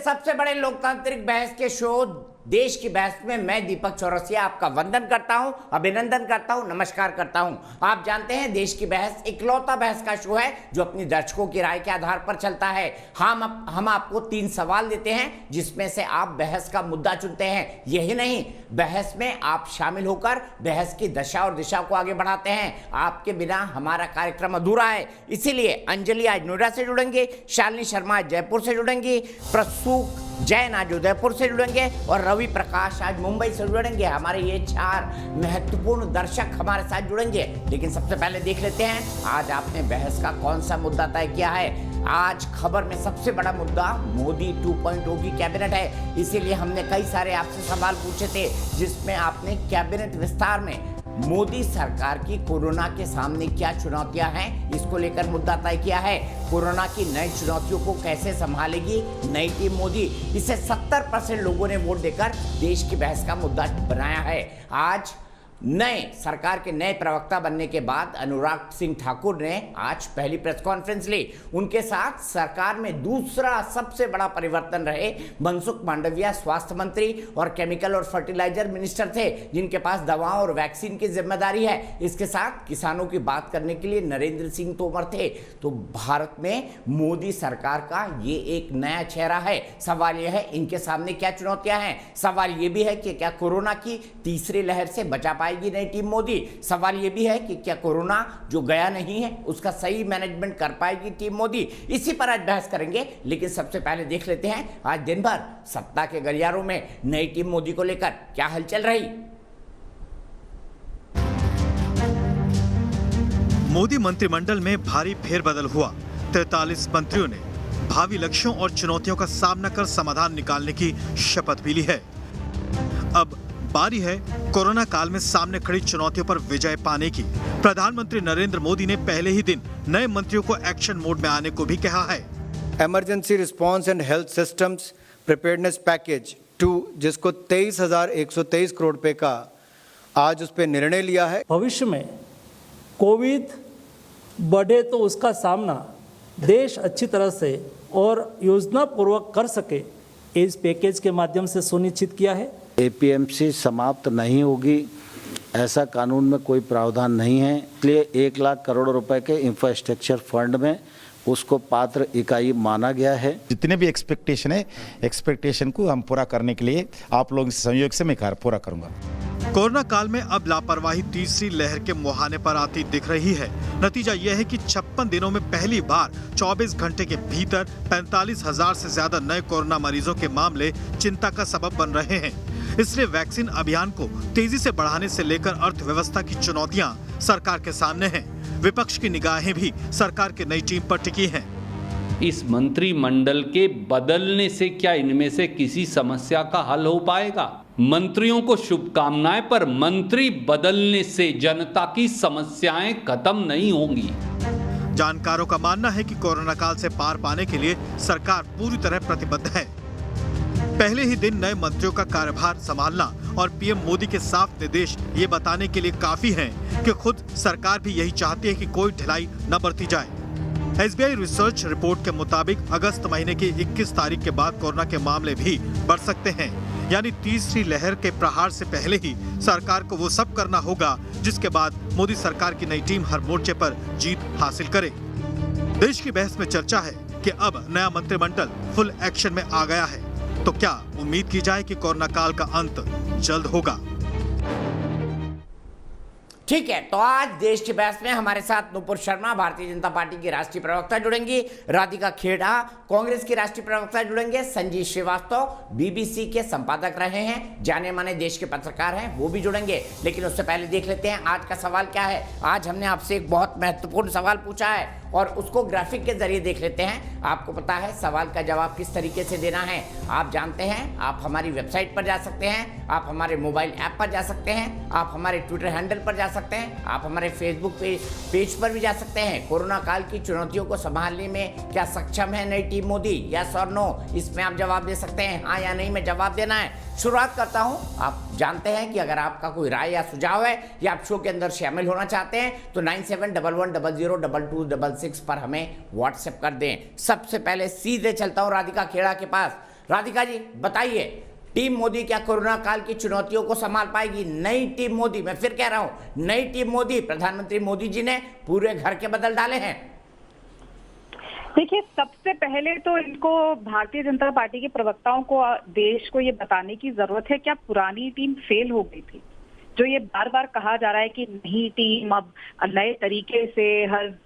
सबसे बड़े लोकतांत्रिक बहस के शो देश की बहस में मैं दीपक चौरसिया आपका वंदन करता हूं, अभिनंदन करता हूं, नमस्कार करता हूं। आप जानते हैं देश की बहस इकलौता बहस का शो है जो अपनी दर्शकों की राय के आधार पर चलता है। हम आपको 3 सवाल देते हैं जिसमें से आप बहस का मुद्दा चुनते हैं। यही नहीं, बहस में आप शामिल होकर बहस की दशा और दिशा को आगे बढ़ाते हैं। आपके बिना हमारा कार्यक्रम अधूरा है। इसीलिए अंजलि आज नोएडा से जुड़ेंगे, शालिनी शर्मा आज जयपुर से जुड़ेंगी, प्रसूक जैन आज उदयपुर से जुड़ेंगे और रवि प्रकाश आज मुंबई से जुड़ेंगे। हमारे ये 4 महत्वपूर्ण दर्शक हमारे साथ जुड़ेंगे। लेकिन सबसे पहले देख लेते हैं आज आपने बहस का कौन सा मुद्दा तय किया है। आज खबर में सबसे बड़ा मुद्दा मोदी 2.0 की कैबिनेट है। इसीलिए हमने कई सारे आपसे सवाल पूछे थे जिसमें आपने कैबिनेट विस्तार में मोदी सरकार की कोरोना के सामने क्या चुनौतियां हैं इसको लेकर मुद्दा तय किया है। कोरोना की नई चुनौतियों को कैसे संभालेगी नई टीम मोदी, इसे 70% लोगों ने वोट देकर देश की बहस का मुद्दा बनाया है। आज नए सरकार के नए प्रवक्ता बनने के बाद अनुराग सिंह ठाकुर ने आज पहली प्रेस कॉन्फ्रेंस ली। उनके साथ सरकार में दूसरा सबसे बड़ा परिवर्तन रहे मनसुख मांडविया स्वास्थ्य मंत्री और केमिकल और फर्टिलाइजर मिनिस्टर थे जिनके पास दवाओं और वैक्सीन की जिम्मेदारी है। इसके साथ किसानों की बात करने के लिए नरेंद्र सिंह तोमर थे। तो भारत में मोदी सरकार का ये एक नया चेहरा है। सवाल यह है इनके सामने क्या चुनौतियां हैं। सवाल ये भी है कि क्या कोरोना की तीसरी लहर से बचा पाएगी नई टीम मोदी। सवाल यह भी है कि क्या कोरोना जो गया नहीं है उसका सही मैनेजमेंट कर पाएगी टीम मोदी। इसी पर आज बहस करेंगे। लेकिन सबसे पहले देख लेते हैं आज दिन भर सत्ता के गलियारों में नई टीम मोदी को लेकर क्या हलचल रही। मोदी मंत्रिमंडल में भारी फेरबदल हुआ। 43 मंत्रियों ने भावी लक्ष्यों और चुनौतियों का सामना कर समाधान निकालने की शपथ भी ली है। अब बारी है कोरोना काल में सामने खड़ी चुनौतियों पर विजय पाने की। प्रधानमंत्री नरेंद्र मोदी ने पहले ही दिन नए मंत्रियों को एक्शन मोड में आने को भी कहा है। Emergency response and health systems preparedness package 2 जिसको 23,123 करोड़ रुपए का आज उस पर निर्णय लिया है। भविष्य में कोविड बढ़े तो उसका सामना देश अच्छी तरह से और योजना पूर्वक कर सके, इस पैकेज के माध्यम से सुनिश्चित किया है। एपीएमसी समाप्त नहीं होगी ऐसा कानून में कोई प्रावधान नहीं है, इसलिए 1 लाख करोड़ रुपए के इंफ्रास्ट्रक्चर फंड में उसको पात्र इकाई माना गया है। जितने भी एक्सपेक्टेशन है, एक्सपेक्टेशन को हम पूरा करने के लिए आप लोगों के सहयोग से मैं पूरा करूंगा। कोरोना काल में अब लापरवाही तीसरी लहर के मुहाने पर आती दिख रही है। नतीजा यह है कि 56 दिनों में पहली बार 24 घंटे के भीतर 45,000 से ज्यादा नए कोरोना मरीजों के मामले चिंता का सबब बन रहे हैं। इसलिए वैक्सीन अभियान को तेजी से बढ़ाने से लेकर अर्थव्यवस्था की चुनौतियां सरकार के सामने हैं। विपक्ष की निगाहें भी सरकार की नई टीम पर टिकी हैं। इस मंत्रिमंडल के बदलने से क्या इनमें से किसी समस्या का हल हो पाएगा? मंत्रियों को शुभकामनाएं, पर मंत्री बदलने से जनता की समस्याएं खत्म नहीं होंगी। जानकारों का मानना है कि कोरोना काल से पार पाने के लिए सरकार पूरी तरह प्रतिबद्ध है। पहले ही दिन नए मंत्रियों का कार्यभार संभालना और पीएम मोदी के साफ निर्देश ये बताने के लिए काफी हैं कि खुद सरकार भी यही चाहती है कि कोई ढिलाई न बरती जाए। एसबीआई रिसर्च रिपोर्ट के मुताबिक अगस्त महीने की 21 तारीख के बाद कोरोना के मामले भी बढ़ सकते हैं। यानी तीसरी लहर के प्रहार से पहले ही सरकार को वो सब करना होगा जिसके बाद मोदी सरकार की नई टीम हर मोर्चे पर जीत हासिल करे। देश की बहस में चर्चा है कि अब नया मंत्रिमंडल फुल एक्शन में आ गया है। तो क्या उम्मीद की जाए कि कोरोना काल का अंत जल्द होगा? ठीक है, तो आज देश की बहस में हमारे साथ नुपुर शर्मा भारतीय जनता पार्टी की राष्ट्रीय प्रवक्ता जुड़ेंगी, राधिका खेड़ा कांग्रेस की राष्ट्रीय प्रवक्ता जुड़ेंगे, संजीव श्रीवास्तव बीबीसी के संपादक रहे हैं, जाने माने देश के पत्रकार हैं, वो भी जुड़ेंगे। लेकिन उससे पहले देख लेते हैं आज का सवाल क्या है। आज हमने आपसे एक बहुत महत्वपूर्ण सवाल पूछा है और उसको ग्राफिक के जरिए देख लेते हैं। आपको पता है सवाल का जवाब किस तरीके से देना है, आप जानते हैं। आप हमारी वेबसाइट पर जा सकते हैं, आप हमारे मोबाइल ऐप पर जा सकते हैं, आप हमारे ट्विटर हैंडल पर जा सकते हैं, आप हमारे फेसबुक पेज पर भी जा सकते हैं। कोरोना काल की चुनौतियों को संभालने में क्या सक्षम है नई टीम मोदी, यस और नो, इसमें आप जवाब दे सकते हैं, हाँ या नहीं में जवाब देना है। शुरुआत करता हूं। आप जानते हैं कि अगर आपका कोई राय या सुझाव है या आप शो के अंदर शामिल होना चाहते हैं तो 9711002266 पर हमें व्हाट्सएप कर दें। सबसे पहले सीधे चलता हूं राधिका खेड़ा के पास। राधिका जी बताइए, टीम मोदी क्या कोरोना काल की चुनौतियों को संभाल पाएगी? नई टीम मोदी, मैं फिर कह रहा हूं, नई टीम मोदी, प्रधानमंत्री मोदी जी ने पूरे घर के बदल डाले हैं। देखिए, सबसे पहले तो इनको भारतीय जनता पार्टी के प्रवक्ताओं को देश को ये बताने की जरूरत है क्या पुरानी टीम फेल हो गई थी? जो ये बार बार कहा जा रहा है कि नई टीम अब नए तरीके से हर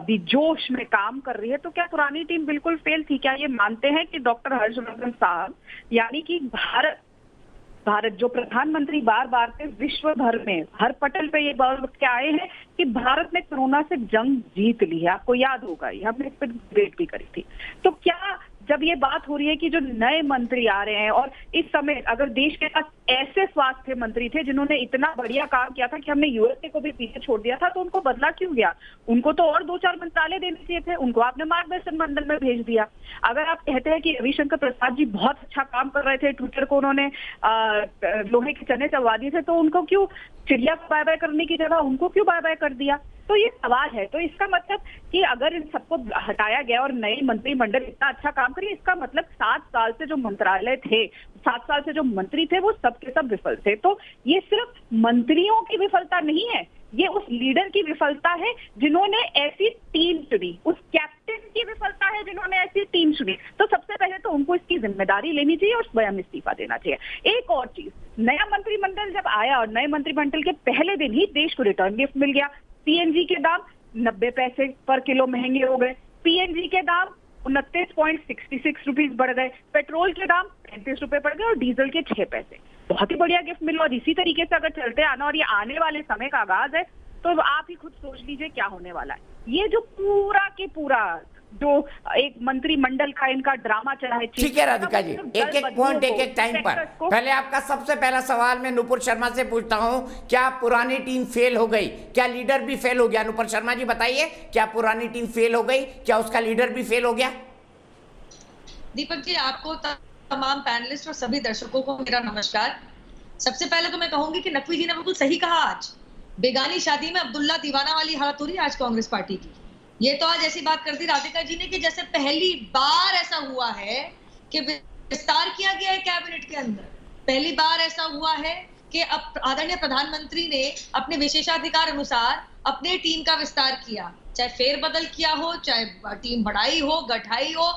भी जोश में काम कर रही है, तो क्या पुरानी टीम बिल्कुल फेल थी? क्या ये मानते हैं कि डॉक्टर हर्षवर्धन साहब, यानी कि भारत जो प्रधानमंत्री बार बार से विश्व भर में हर पटल पे ये बात के आए हैं कि भारत ने कोरोना से जंग जीत ली है? आपको याद होगा, ये हमने इस पर डिबेट भी करी थी। तो क्या जब ये बात हो रही है कि जो नए मंत्री आ रहे हैं, और इस समय अगर देश के पास ऐसे स्वास्थ्य मंत्री थे जिन्होंने इतना बढ़िया काम किया था कि हमने यूएसए को भी पीछे छोड़ दिया था, तो उनको बदला क्यों गया? उनको तो और 2-4 मंत्रालय देने चाहिए थे, उनको आपने मार्गदर्शन मंडल में भेज दिया। अगर आप कहते हैं कि रविशंकर प्रसाद जी बहुत अच्छा काम कर रहे थे, ट्विटर को उन्होंने लोहे के चने चलवा दिए थे, तो उनको क्यों चिड़िया को बाय बाय करने की जगह उनको क्यों बाय बाय कर दिया? तो ये सवाल है। तो इसका मतलब कि अगर इन सबको हटाया गया और नई मंत्रिमंडल इतना अच्छा काम करिए, इसका मतलब 7 साल से जो मंत्रालय थे, 7 साल से जो मंत्री थे, वो सब के सब विफल थे। तो ये सिर्फ मंत्रियों की विफलता नहीं है, ये उस लीडर की विफलता है जिन्होंने ऐसी टीम चुनी, उस कैप्टन की विफलता है जिन्होंने ऐसी टीम चुनी। तो सबसे पहले तो उनको इसकी जिम्मेदारी लेनी चाहिए और स्वयं इस्तीफा देना चाहिए। एक और चीज, नया मंत्रिमंडल जब आया और नए मंत्रिमंडल के पहले दिन ही देश को रिटर्न गिफ्ट मिल गया। सीएनजी के दाम 90 पैसे पर किलो महंगे हो गए, पीएनजी के दाम 29.66 रुपीज बढ़ गए, पेट्रोल के दाम 35 रुपए बढ़ गए और डीजल के 6 पैसे। बहुत ही बढ़िया गिफ्ट मिला। और इसी तरीके से अगर चलते आना और ये आने वाले समय का आगाज है, तो आप ही खुद सोच लीजिए क्या होने वाला है। ये जो पूरा के पूरा जो एक मंत्रिमंडल का इनका ड्रामा चला है। ठीक है राधिका जी, एक एक पॉइंट एक एक टाइम पर। पहले आपका सबसे पहला सवाल मैं नुपुर शर्मा से पूछता हूं, क्या पुरानी टीम फेल हो गई? क्या लीडर भी फेल हो गया? नुपुर शर्मा जी बताइए, क्या पुरानी टीम फेल हो गई? क्या उसका लीडर भी फेल हो गया? दीपक जी, आपको तमाम पैनलिस्ट और सभी दर्शकों को मेरा नमस्कार। सबसे पहले तो मैं कहूंगी कि नकवी जी ने बिल्कुल सही कहा। आज बेगानी शादी में अब्दुल्ला दीवाना वाली हालत हो रही है आज कांग्रेस पार्टी की। ये तो आज ऐसी बात कर दी राधिका जी ने कि जैसे पहली बार ऐसा हुआ है कि विस्तार किया गया है कैबिनेट के अंदर। पहली बार ऐसा हुआ है कि अब आदरणीय प्रधानमंत्री ने अपने विशेषाधिकार अनुसार अपने टीम का विस्तार किया, चाहे फेरबदल किया हो, चाहे टीम बढ़ाई हो, गठाई हो।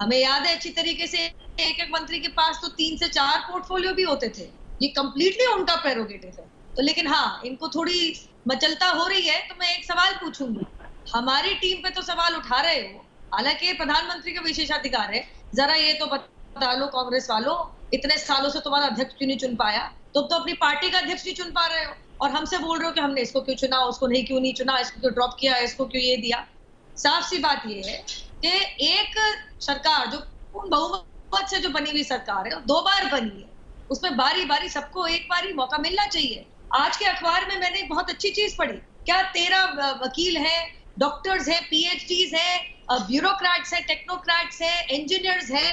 हमें याद है अच्छी तरीके से एक एक मंत्री के पास तो 3 से 4 पोर्टफोलियो भी होते थे। ये कंप्लीटली उनका प्रेरोगेटिव है। तो लेकिन हाँ, इनको थोड़ी मचलता हो रही है। तो मैं एक सवाल पूछूंगी, हमारी टीम पे तो सवाल उठा रहे हो, हालांकि प्रधानमंत्री का विशेषाधिकार है। जरा ये तो बता लो कांग्रेस वालों, इतने सालों से तुम्हारा अध्यक्ष क्यों नहीं चुन पाया? तुम तो अपनी पार्टी का अध्यक्ष नहीं चुन पा रहे हो और हमसे बोल रहे हो कि हमने इसको क्यों चुना, उसको नहीं क्यों नहीं चुना, इसको क्यों ड्रॉप किया, इसको क्यों ये दिया। साफ सी बात ये है कि एक सरकार जो बहुमत से जो बनी हुई सरकार है, 2 बार बनी है, उसमें बारी बारी सबको एक बारी मौका मिलना चाहिए। आज के अखबार में मैंने एक बहुत अच्छी चीज पढ़ी, क्या 13 वकील हैं, डॉक्टर्स हैं, पीएचडीज हैं, ब्यूरोक्रेट्स हैं, टेक्नोक्रेट्स हैं, इंजीनियर्स हैं,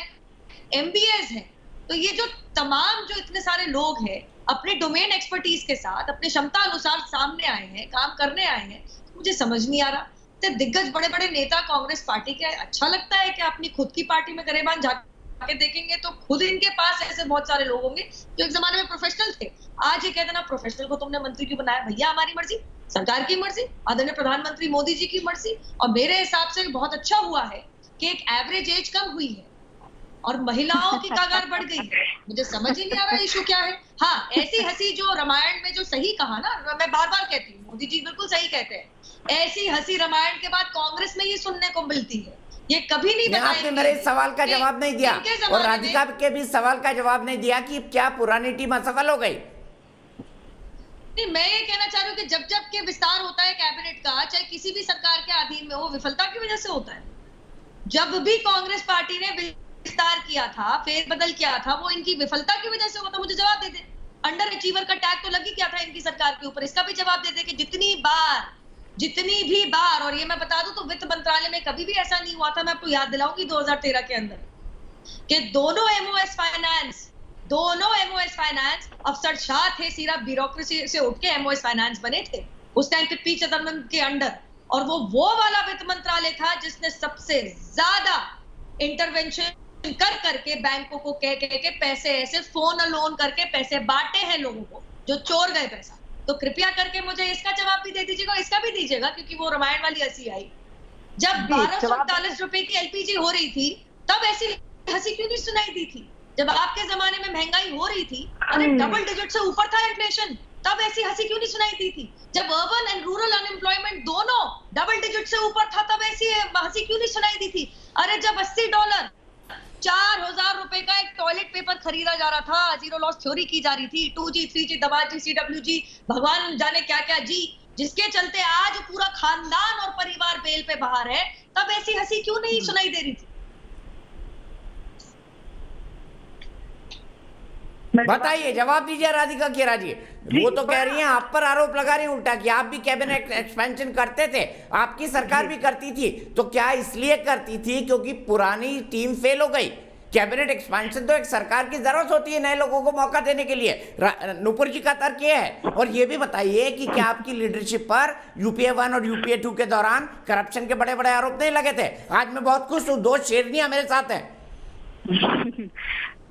एमबीएस हैं। तो ये जो तमाम जो इतने सारे लोग हैं अपने डोमेन एक्सपर्टीज के साथ अपने क्षमता अनुसार सामने आए हैं, काम करने आए हैं, मुझे समझ नहीं आ रहा। तो दिग्गज बड़े बड़े नेता कांग्रेस पार्टी के, अच्छा लगता है कि अपनी खुद की पार्टी में गरेबान जाके देखेंगे तो खुद इनके पास ऐसे बहुत सारे लोग होंगे जो एक जमाने में प्रोफेशनल थे। आज ये कहते ना प्रोफेशनल को तुमने मंत्री क्यों बनाया? भैया हमारी मर्जी, सरकार की मर्जी, आदरणीय प्रधानमंत्री मोदी जी की मर्जी। और मेरे हिसाब से बहुत अच्छा हुआ है कि एक एवरेज एज कम हुई है और महिलाओं की तादाद बढ़ गई है। मुझे समझ ही नहीं आ रहा इशू क्या है। हाँ, ऐसी हंसी जो रामायण में जो सही कहा ना, मैं बार बार कहती हूँ, मोदी जी बिल्कुल सही कहते हैं, ऐसी हंसी रामायण के बाद कांग्रेस में ही सुनने को मिलती है। ये कभी नहीं बताया। आपने मेरे सवाल का जवाब नहीं दिया और राधिका के भी सवाल का जवाब नहीं दिया कि क्या पुरानी टीम असफल हो गई। नहीं, मैं ये कहना चाह रही हूँ कि जब जब के विस्तार होता है कैबिनेट का, चाहे किसी भी सरकार के अधीन में, वो विफलता की वजह से होता है। जब भी कांग्रेस पार्टी ने विस्तार किया था, फेरबदल किया था, वो इनकी विफलता की वजह से होता। मुझे जवाब दे दे, अंडर अचीवर का टैग तो लग ही क्या था इनकी सरकार के ऊपर, इसका भी जवाब दे दे कि जितनी भी बार, और ये मैं बता दूं तो वित्त मंत्रालय में कभी भी ऐसा नहीं हुआ था। मैं आपको याद दिलाऊंगी 2013 के अंदर कि दोनों एमओएस फाइनेंस अफसर शाह थे, सिर्फ ब्यूरोक्रेसी से उठ के एमओएस फाइनेंस बने थे उस टाइम पे पी चिदम्बरम के अंडर। और वो वाला वित्त मंत्रालय था जिसने सबसे ज्यादा इंटरवेंशन कर करके बैंकों को कह के पैसे ऐसे फोन लोन करके पैसे बांटे हैं लोगों को जो चोर गए पैसा। तो कृपया करके मुझे इसका जवाब भी दे दीजिएगा, इसका भी दीजिएगा, क्योंकि वो रामायण वाली हंसी आई। जब 1249 रुपए की एलपीजी हो रही थी तब ऐसी हंसी क्यों नहीं सुनाई दी थी? जब आपके जमाने में महंगाई हो रही थी, अरे डबल डिजिट से ऊपर था इन्फ्लेशन, तब ऐसी हंसी क्यों नहीं सुनाई दी थी? जब अर्बन एंड रूरल अनएम्प्लॉयमेंट दोनों डबल डिजिट से ऊपर था, तब ऐसी हंसी क्यों नहीं सुनाई दी थी? अरे जब $80 4,000 रुपए का एक टॉयलेट पेपर खरीदा जा रहा था, जीरो लॉस थ्योरी की जा रही थी, 2G 3G दबाजी CWG भगवान जाने क्या क्या जी, जिसके चलते आज पूरा खानदान और परिवार बेल पे बाहर है, तब ऐसी हंसी क्यों नहीं सुनाई दे रही थी? बताइए, जवाब दीजिए राधिका खेरा जी। वो तो कह रही हैं, आप पर आरोप लगा रही हैं उल्टा कि आप भी कैबिनेट एक्सपेंशन करते थे, आपकी सरकार भी करती थी। तो क्या इसलिए करती थी क्योंकि पुरानी टीम फेल हो गई? कैबिनेट एक्सपेंशन तो एक सरकार की जरूरत होती है नए लोगों को मौका देने के लिए। नुपुर जी का तर्क ये है। और ये भी बताइए कि क्या आपकी लीडरशिप पर UPA 1 और UPA 2 के दौरान करप्शन के बड़े बड़े आरोप नहीं लगे थे? आज मैं बहुत खुश हूँ, 2 शेरनियां मेरे साथ हैं।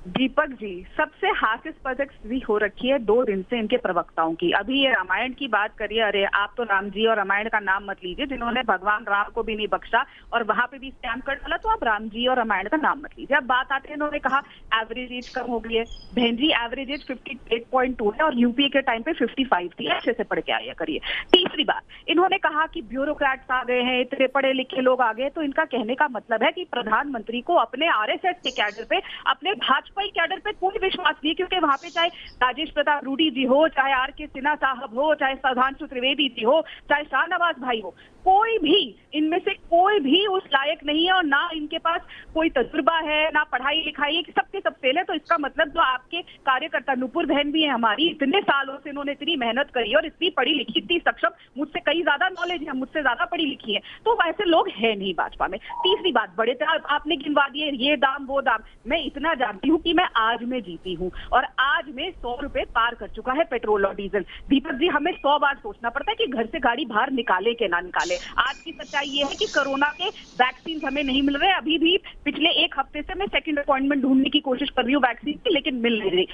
दीपक जी, सबसे हास्यास्पद स्थिति हो रखी है 2 दिन से इनके प्रवक्ताओं की। अभी ये रामायण की बात करिए, अरे आप तो राम जी और रामायण का नाम मत लीजिए, जिन्होंने भगवान राम को भी नहीं बख्शा और वहां पे भी स्कैम कर डाला, तो आप राम जी और रामायण का नाम मत लीजिए। अब बात आती है, इन्होंने कहा एवरेज एज कम हो गई है। बहन जी, एवरेज एज 58.2 है और यूपीए के टाइम पे 55 थी। अच्छे से पढ़ के आया करिए। तीसरी बात, इन्होंने कहा कि ब्यूरोक्रेट्स आ गए हैं, इतने पढ़े लिखे लोग आ गए। तो इनका कहने का मतलब है कि प्रधानमंत्री को अपने RSS के कैडर पे, अपने भाजपा कैडर पे कोई विश्वास नहीं, क्योंकि वहां पे चाहे राजेश प्रताप रूडी जी हो, चाहे RK सिन्हा साहब हो, चाहे सुधांशु त्रिवेदी जी हो, चाहे शाहनवाज भाई हो, कोई भी इनमें से कोई भी उस लायक नहीं है और ना इनके पास कोई तजुर्बा है, ना पढ़ाई लिखाई है, सबके सब फेल है। तो इसका मतलब जो आपके कार्यकर्ता नुपुर बहन भी है हमारी, इतने सालों से इन्होंने इतनी मेहनत करी और इतनी पढ़ी लिखी, इतनी सक्षम, मुझसे कहीं ज्यादा नॉलेज है, मुझसे ज्यादा पढ़ी लिखी है, तो वैसे लोग है नहीं भाजपा में। तीसरी बात, बड़े आपने गिनवा दिए, ये दाम वो दाम। मैं इतना जानती हूँ कि मैं आज में जीती हूँ और आज में 100 रुपए पार कर चुका है पेट्रोल और डीजल। दीपक जी, हमें 100 बार सोचना पड़ता है कि घर से गाड़ी बाहर निकाले के ना निकाले। आज की सच्चाई ये है कि कोरोना के वैक्सीन हमें नहीं मिल रहे। अभी भी पिछले 1 हफ्ते से मैं सेकंड अपॉइंटमेंट ढूंढने की कोशिश कर रही हूँ वैक्सीन की, लेकिन मिल नहीं रही।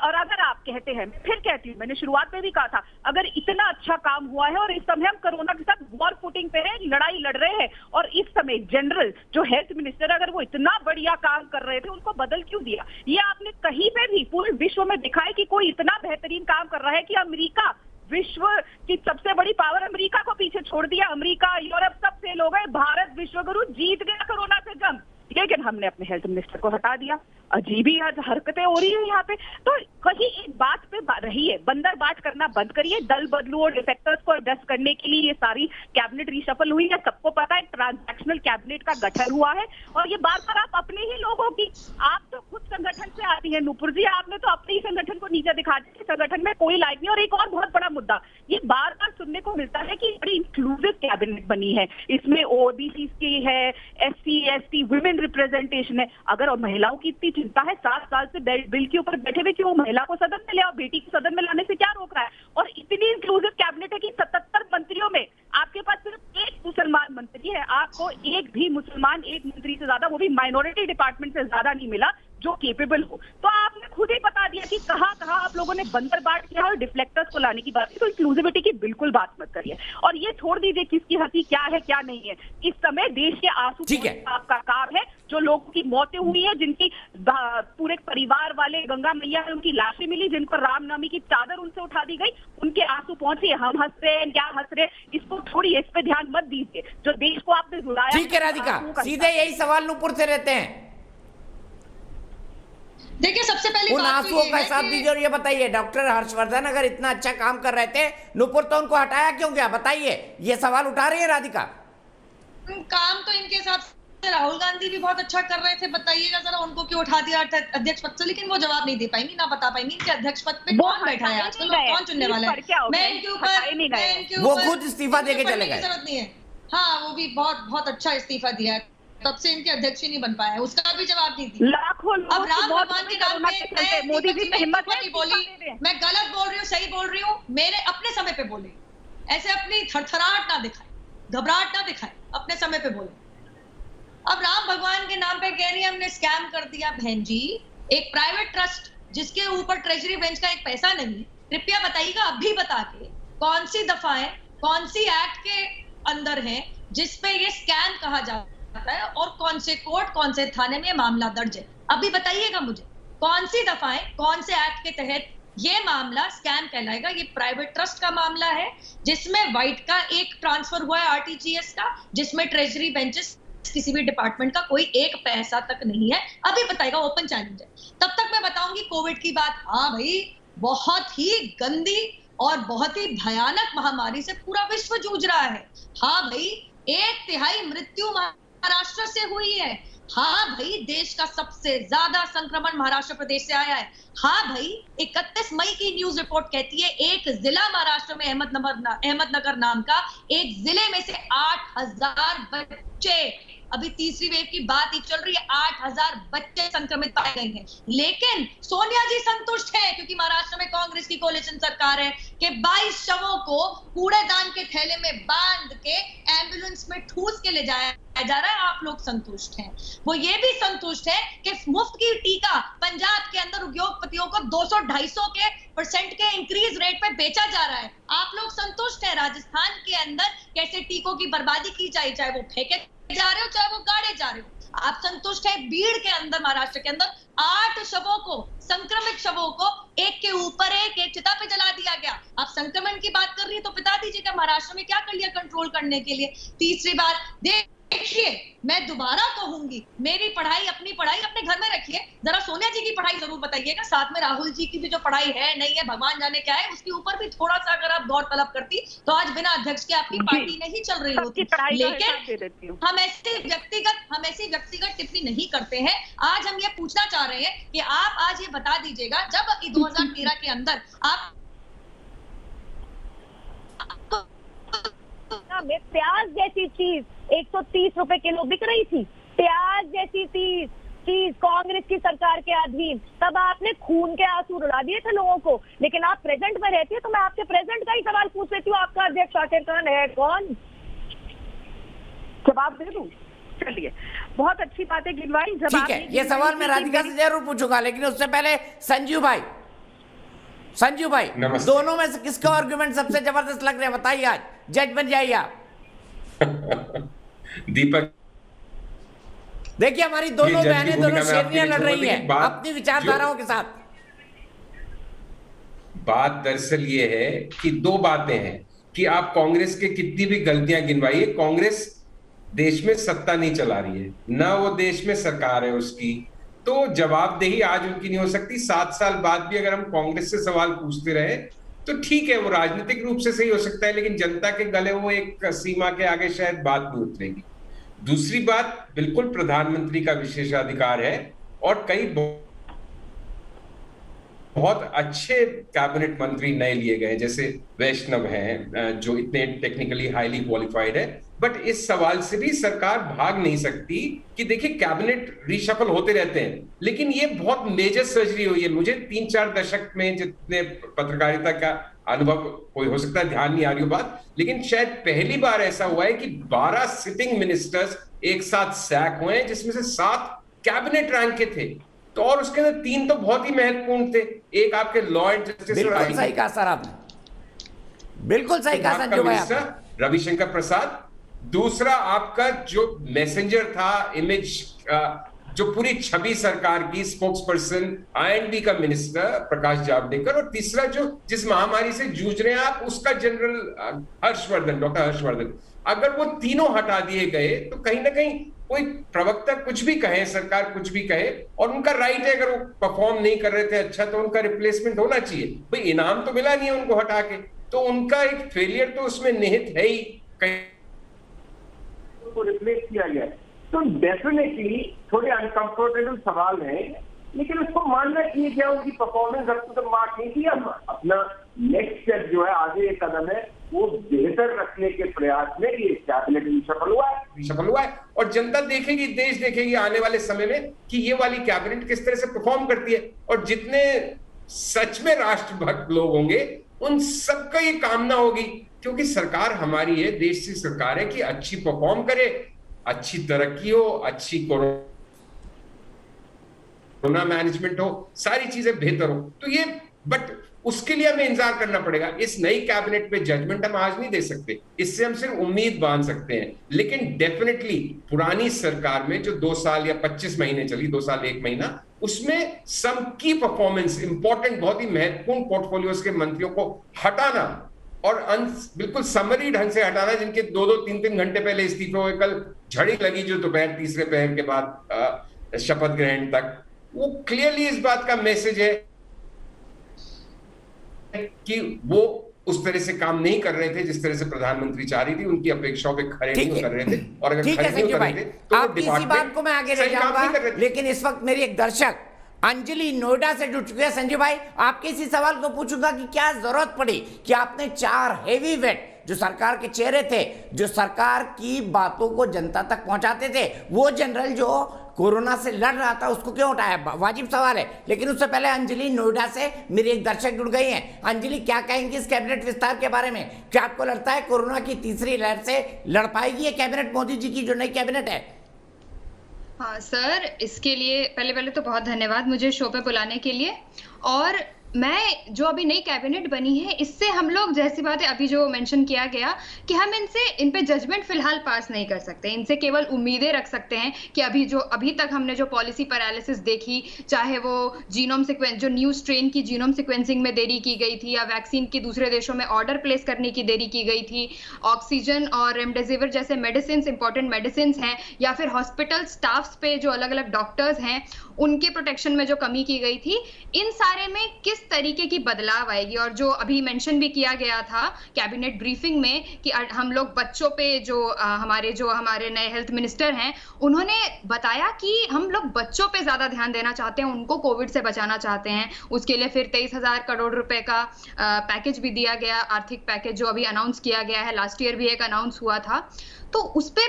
और अगर आप कहते हैं, मैं फिर कहती हूँ, मैंने शुरुआत में भी कहा था, अगर इतना अच्छा काम हुआ है और इस समय हम कोरोना के साथ वॉर फुटिंग पे हैं, लड़ाई लड़ रहे हैं, और इस समय जनरल जो हेल्थ मिनिस्टर, अगर वो इतना बढ़िया काम कर रहे थे, उनको बदल क्यों दिया? ये आपने कहीं पे भी पूरे विश्व में दिखा है कि कोई इतना बेहतरीन काम कर रहा है कि अमेरिका, विश्व की सबसे बड़ी पावर, अमेरिका को पीछे छोड़ दिया। अमेरिका, यूरोप सब फेल हो गए, भारत विश्वगुरु जीत गया कोरोना से जंग, लेकिन हमने अपने हेल्थ मिनिस्टर को हटा दिया। अजीब ही हरकतें हो रही है यहाँ पे। तो कहीं एक बात पे रही है, बंदर बाट करना बंद करिए। दल बदलू और डिफेक्टर्स को एडजस्ट करने के लिए ये सारी कैबिनेट रिशफल हुई है, सबको पता है। ट्रांजैक्शनल कैबिनेट का गठन हुआ है और ये बार बार आप अपने ही लोगों की, आप तो खुद संगठन से आती है नुपुर जी, आपने तो अपने ही संगठन को नीचे दिखा दिया, संगठन में कोई लायक नहीं। और एक और बहुत बड़ा मुद्दा ये बार बार सुनने को मिलता है कि बड़ी इंक्लूसिव कैबिनेट बनी है, इसमें OBC की है, SC ST वुमेन रिप्रेजेंटेशन है। अगर महिलाओं की इतनी चिंता है, 7 साल से बिल के ऊपर बैठे हुए, क्यों महिला को सदन में ले आओ, बेटी को सदन में लाने से क्या रोक रहा है? और इतनी इंक्लूसिव कैबिनेट है कि 77 मंत्रियों में आपके पास सिर्फ 1 मुसलमान मंत्री है। आपको एक भी मुसलमान, एक मंत्री से ज्यादा, वो भी माइनॉरिटी डिपार्टमेंट से ज्यादा नहीं मिला जो केपेबल हो। तो आपने खुद ही बता दिया कि कहां आप लोगों ने बंदर बाट किया और डिफ्लेक्टर्स को लाने की बात की। तो इंक्लूसिविटी की बिल्कुल बात मत करिए और ये छोड़ दीजिए किसकी हंसी क्या है क्या नहीं है। इस समय देश के आंसू आपका काम है। जो लोगों की मौतें हुई है, जिनकी पूरे परिवार वाले, गंगा मैया है, उनकी लाशें मिली, जिनको रामनवमी की चादर उनसे उठा दी गई, उनके आंसू पहुंचे। हम हंस रहे हैं, क्या हंस रहे, इसको थोड़ी, इस पे ध्यान मत दीजिए। जो देश को आपने जुड़ाया। ठीक है राधिका, सीधे यही सवाल नुपुर से रहते हैं। देखिए, सबसे पहले उन आंसुओं का हिसाब दीजिए और ये बताइए, डॉक्टर हर्षवर्धन अगर इतना अच्छा काम कर रहे थे, नुपुर तो उनको हटाया क्यों गया? बताइए, ये सवाल उठा रही है राधिका। काम तो इनके हिसाब से राहुल गांधी भी बहुत अच्छा कर रहे थे, बताइएगा जरा उनको क्यों उठा दिया अध्यक्ष पद से? लेकिन वो जवाब नहीं दे पाएंगी, ना बता पाएंगी कि अध्यक्ष पद पे कौन बैठा है आजकल, कौन चुनने वाला है। मैं इनके ऊपर वो खुद इस्तीफा देके चले गए। जरूरत नहीं है। हाँ, वो भी बहुत अच्छा इस्तीफा दिया है, तब से इनके अध्यक्ष ही नहीं बन पाए, उसका भी जवाब नहीं दिया। लाखों लोग अब राम भगवान के नाम पे मोदी जी की हिम्मत नहीं बोली, मैं गलत बोल रही हूँ, सही बोल रही हूँ, मेरे अपने समय पे बोले, ऐसे अपनी थरथराहट ना दिखाए, घबराहट ना दिखाए, अपने समय पे बोले। अब राम भगवान के नाम पे कह रही है हमने स्कैम कर दिया। बहन जी, एक प्राइवेट ट्रस्ट जिसके ऊपर ट्रेजरी बेंच का एक पैसा नहीं, कृपया बताइएगा अभी बता के कौन सी दफाएं कौन सी एक्ट के अंदर है जिसपे ये स्कैम कहा जाता है और कौन से कोर्ट कौन से थाने में मामला दर्ज है, अभी बताइएगा मुझे कौन सी दफाएं कौन से एक्ट के तहत ये मामला स्कैम कहलाएगा। ये प्राइवेट ट्रस्ट का मामला है जिसमें वाइट का एक ट्रांसफर हुआ है आरटीजीएस का, जिसमें ट्रेजरी बेंचेस किसी भी डिपार्टमेंट का कोई एक पैसा तक नहीं है, अभी बताएगा, ओपन चैलेंज है। तब तक मैं बताऊंगी कोविड की बात। हाँ भाई, बहुत ही गंदी और बहुत ही भयानक महामारी से पूरा विश्व जूझ रहा है। हाँ भाई, 1/3 मृत्यु महाराष्ट्र से हुई है। हाँ भाई, देश का सबसे ज्यादा संक्रमण महाराष्ट्र प्रदेश से आया है। हाँ भाई, 31 मई की न्यूज रिपोर्ट कहती है एक जिला महाराष्ट्र में अहमदनगर नाम का एक जिले में से 8000 बच्चे, अभी तीसरी वेव की बात ही चल रही है, 8000 बच्चे संक्रमित पाए गए हैं। लेकिन सोनिया जी संतुष्ट है क्योंकि महाराष्ट्र में कांग्रेस की कोalition सरकार है कि 22 शवों को कूड़ेदान के थैले में बांध के एम्बुलेंस में ठूस के ले जाया जा रहा है। आप लोग संतुष्ट हैं। वो ये भी संतुष्ट है कि मुफ्त की टीका पंजाब के अंदर उद्योगपतियों को 200-250% के इंक्रीज रेट पे बेचा जा रहा है। आप लोग संतुष्ट हैं। राजस्थान के अंदर कैसे टीकों की बर्बादी की जाए, चाहे वो फेंके जा रहे हो चाहे वो गाड़े जा रहे हो। आप संतुष्ट है। बीड़ के अंदर, महाराष्ट्र के अंदर 8 शवों को, संक्रमित शवों को एक के ऊपर एक चिता पे जला दिया गया। आप संक्रमण की बात कर रही है तो बता दीजिएगा महाराष्ट्र में क्या कर लिया कंट्रोल करने के लिए। तीसरी बात, देखिए मैं दोबारा कहूंगी, मेरी पढ़ाई अपनी पढ़ाई अपने घर में रखिए, जरा सोनिया जी की पढ़ाई जरूर बताइएगा, साथ में राहुल जी की भी जो पढ़ाई है नहीं है भगवान जाने क्या है, उसके ऊपर भी थोड़ा सा अगर आप गौर तलब करती तो आज बिना अध्यक्ष के आपकी पार्टी नहीं चल रही होती। लेकिन हम ऐसी व्यक्तिगत टिप्पणी नहीं करते हैं। आज हम ये पूछना चाह रहे हैं कि आप आज ये बता दीजिएगा, जब 2013 के अंदर आप में प्याज जैसी चीज 130 रुपए किलो बिक रही थी, प्याज जैसी चीज कांग्रेस की सरकार के अधीन, तब आपने खून के आंसू रुला दिए थे लोगों को। लेकिन आप प्रेजेंट में रहती है तो मैं आपके प्रेजेंट का ही सवाल पूछ लेती हूँ, आपका अध्यक्ष शाकिर खान है कौन? जवाब दे दूं? चलिए, बहुत अच्छी बात है गिनवाई। ठीक है, ये सवाल मैं राधिका से जरूर पूछूंगा, लेकिन उससे पहले संजीव भाई, दोनों में से किसका आर्गुमेंट सबसे जबरदस्त लग रहा है बताइए, आज जज बन जाइए आप। दीपक, देखिए हमारी दोनों बहनें, दोनों शेरनियां लड़ रही हैं अपनी विचारधाराओं के साथ। बात दरअसल ये है कि दो बातें हैं कि आप कांग्रेस के कितनी भी गलतियां गिनवाइए, कांग्रेस देश में सत्ता नहीं चला रही है, ना वो देश में सरकार है उसकी, तो जवाबदेही आज उनकी नहीं हो सकती। 7 साल बाद भी अगर हम कांग्रेस से सवाल पूछते रहे तो ठीक है, वो राजनीतिक रूप से सही हो सकता है, लेकिन जनता के गले वो एक सीमा के आगे शायद बात नहीं उतरेगी। दूसरी बात, बिल्कुल प्रधानमंत्री का विशेषाधिकार है और कई बहुत अच्छे कैबिनेट मंत्री नए लिए गए, जैसे वैष्णव हैं जो इतने टेक्निकली हाईली क्वालिफाइड है। बट इस सवाल से भी सरकार भाग नहीं सकती कि देखिए कैबिनेट रिशफल होते रहते हैं, लेकिन ये बहुत मेजर सर्जरी हुई है। मुझे 3-4 दशक में जितने पत्रकारिता का अनुभव, कोई हो सकता है ध्यान नहीं आ रही हो बात, लेकिन शायद पहली बार ऐसा हुआ है कि 12 सिटिंग मिनिस्टर्स एक साथ सैक हुए हैं, जिसमें से 7 कैबिनेट रैंक के थे, तो और उसके अंदर 3 तो बहुत ही महत्वपूर्ण थे। एक आपके लॉ एंड जस्टिस, बिल्कुल सही कहा सर आपने, बिल्कुल सही कहा संजू भाई, रविशंकर प्रसाद। दूसरा आपका जो मैसेंजर था, इमेज जो पूरी छवि सरकार की, स्पोक्स पर्सन I&B का मिनिस्टर प्रकाश जावड़ेकर। और तीसरा जो जिस महामारी से जूझ रहे हैं आप, उसका जनरल हर्षवर्धन, डॉक्टर हर्षवर्धन। अगर वो तीनों हटा दिए गए तो कहीं ना कहीं कोई प्रवक्ता कुछ भी कहे, सरकार कुछ भी कहे, और उनका राइट है, अगर वो परफॉर्म नहीं कर रहे थे अच्छा तो उनका रिप्लेसमेंट होना चाहिए। भाई इनाम तो मिला नहीं है उनको हटा के, तो उनका एक फेलियर तो उसमें निहित है ही, कहीं को रिप्लेस किया गया। तो डेफिनेटली थोड़े अनकंफर्टेबल सवाल है, लेकिन उसको मानना चाहिए क्या उनकी परफॉर्मेंस अब तक मार्क नहीं किया। अपना नेक्स्ट स्टेप जो है, आगे एक कदम है, वो बेहतर रखने के प्रयास में ये कैबिनेट सफल हुआ है। और जनता देखेगी, देश देखेगी आने वाले समय में कि ये वाली कैबिनेट किस तरह से परफॉर्म करती है। और जितने सच में राष्ट्रभक्त लोग होंगे उन सबका ये कामना होगी, क्योंकि सरकार हमारी है, देश की सरकार है, कि अच्छी परफॉर्म करे, अच्छी तरक्की हो, अच्छी कोरोना मैनेजमेंट हो, सारी चीजें बेहतर हो। तो ये बट उसके लिए हमें इंतजार करना पड़ेगा। इस नई कैबिनेट पे जजमेंट हम आज नहीं दे सकते, इससे हम सिर्फ उम्मीद बांध सकते हैं। लेकिन डेफिनेटली पुरानी सरकार में जो 2 साल या 25 महीने चली, 2 साल 1 महीना, उसमें सम की परफॉर्मेंस, इंपॉर्टेंट, बहुत ही महत्वपूर्ण पोर्टफोलियोज के मंत्रियों को हटाना और बिल्कुल समरी ढंग से हटाना, जिनके 2-2, 3-3 घंटे पहले इस्तीफे हुए, कल झड़ी लगी जो दोपहर तीसरे पहर के बाद शपथ ग्रहण तक, वो क्लियरली इस बात का मैसेज है कि वो उस तरह से काम नहीं कर रहे थे जिस तरह से प्रधानमंत्री चाह रही थी। उनकी अपेक्षाओं पे खरे नहीं उतर रहे थे, और अगर खरे नहीं उतर रहे थे तो आपकी इसी बात को मैं आगे ले जाऊंगा, लेकिन इस वक्त मेरी एक दर्शक अंजलि नोएडा से जुड़ चुके हैं। संजय भाई, आपके इसी सवाल को पूछूंगा कि क्या जरूरत पड़ी कि आपने 4 हेवी वेट जो सरकार के चेहरे थे, जो सरकार की बातों को जनता तक पहुंचाते थे, वो जनरल जो कोरोना से लड़ रहा था, उसको क्यों उठाया? वाजिब सवाल है। लेकिन उससे पहले अंजलि नोएडा से मेरी एक दर्शक जुड़ गई हैं। अंजलि, क्या कहेंगी इस कैबिनेट विस्तार के बारे में? क्या आपको लगता है कोरोना की तीसरी लहर से लड़ पाएगी ये कैबिनेट, मोदी जी की जो नई कैबिनेट है? हाँ सर, इसके लिए पहले तो बहुत धन्यवाद मुझे शो पे बुलाने के लिए। और मैं जो अभी नई कैबिनेट बनी है, इससे हम लोग, जैसी बात है अभी जो मेंशन किया गया कि हम इन पे जजमेंट फिलहाल पास नहीं कर सकते, इनसे केवल उम्मीदें रख सकते हैं कि अभी तक हमने जो पॉलिसी पैरालिसिस देखी, चाहे वो जीनोम सीक्वेंस, जो न्यू स्ट्रेन की जीनोम सीक्वेंसिंग में देरी की गई थी, या वैक्सीन की दूसरे देशों में ऑर्डर प्लेस करने की देरी की गई थी, ऑक्सीजन और रेमडेसिविर जैसे मेडिसिन, इंपॉर्टेंट मेडिसिन हैं, या फिर हॉस्पिटल स्टाफ्स पे जो अलग अलग डॉक्टर्स हैं उनके प्रोटेक्शन में जो कमी की गई थी, इन सारे में किस तरीके की बदलाव आएगी। और जो अभी मेंशन भी किया गया था कैबिनेट ब्रीफिंग में कि हम लोग बच्चों पे जो हमारे नए हेल्थ मिनिस्टर हैं, उन्होंने बताया कि हम लोग बच्चों पे ज्यादा ध्यान देना चाहते हैं, उनको कोविड से बचाना चाहते हैं। उसके लिए फिर 23,000 करोड़ रुपए का पैकेज भी दिया गया, आर्थिक पैकेज जो अभी अनाउंस किया गया है, लास्ट ईयर भी एक अनाउंस हुआ था। तो उस पे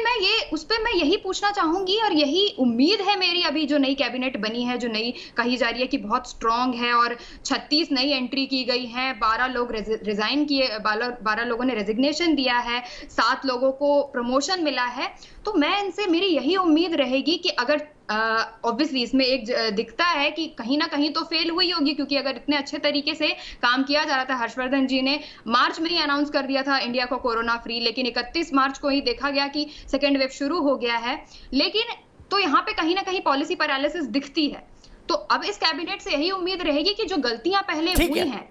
मैं यही पूछना चाहूंगी, और यही उम्मीद है मेरी, अभी जो नई कैबिनेट बनी है, जो नई कही जा रही है कि बहुत स्ट्रांग है, और 36 नई एंट्री की गई है, 12 लोग रिजाइन किए, 12 लोगों ने रेजिग्नेशन दिया है, 7 लोगों को प्रमोशन मिला है। तो मैं इनसे मेरी यही उम्मीद रहेगी कि अगर ऑब्वियसली इसमें एक दिखता है कि कहीं ना कहीं तो फेल हुई होगी, क्योंकि अगर इतने अच्छे तरीके से काम किया जा रहा था, हर्षवर्धन जी ने मार्च में ही अनाउंस कर दिया था इंडिया को कोरोना फ्री, लेकिन 31 मार्च को ही देखा गया कि सेकेंड वेव शुरू हो गया है। लेकिन तो यहाँ पे कहीं ना कहीं पॉलिसी पैरालिसिस दिखती है। तो अब इस कैबिनेट से यही उम्मीद रहेगी कि जो गलतियां पहले हुई हैं,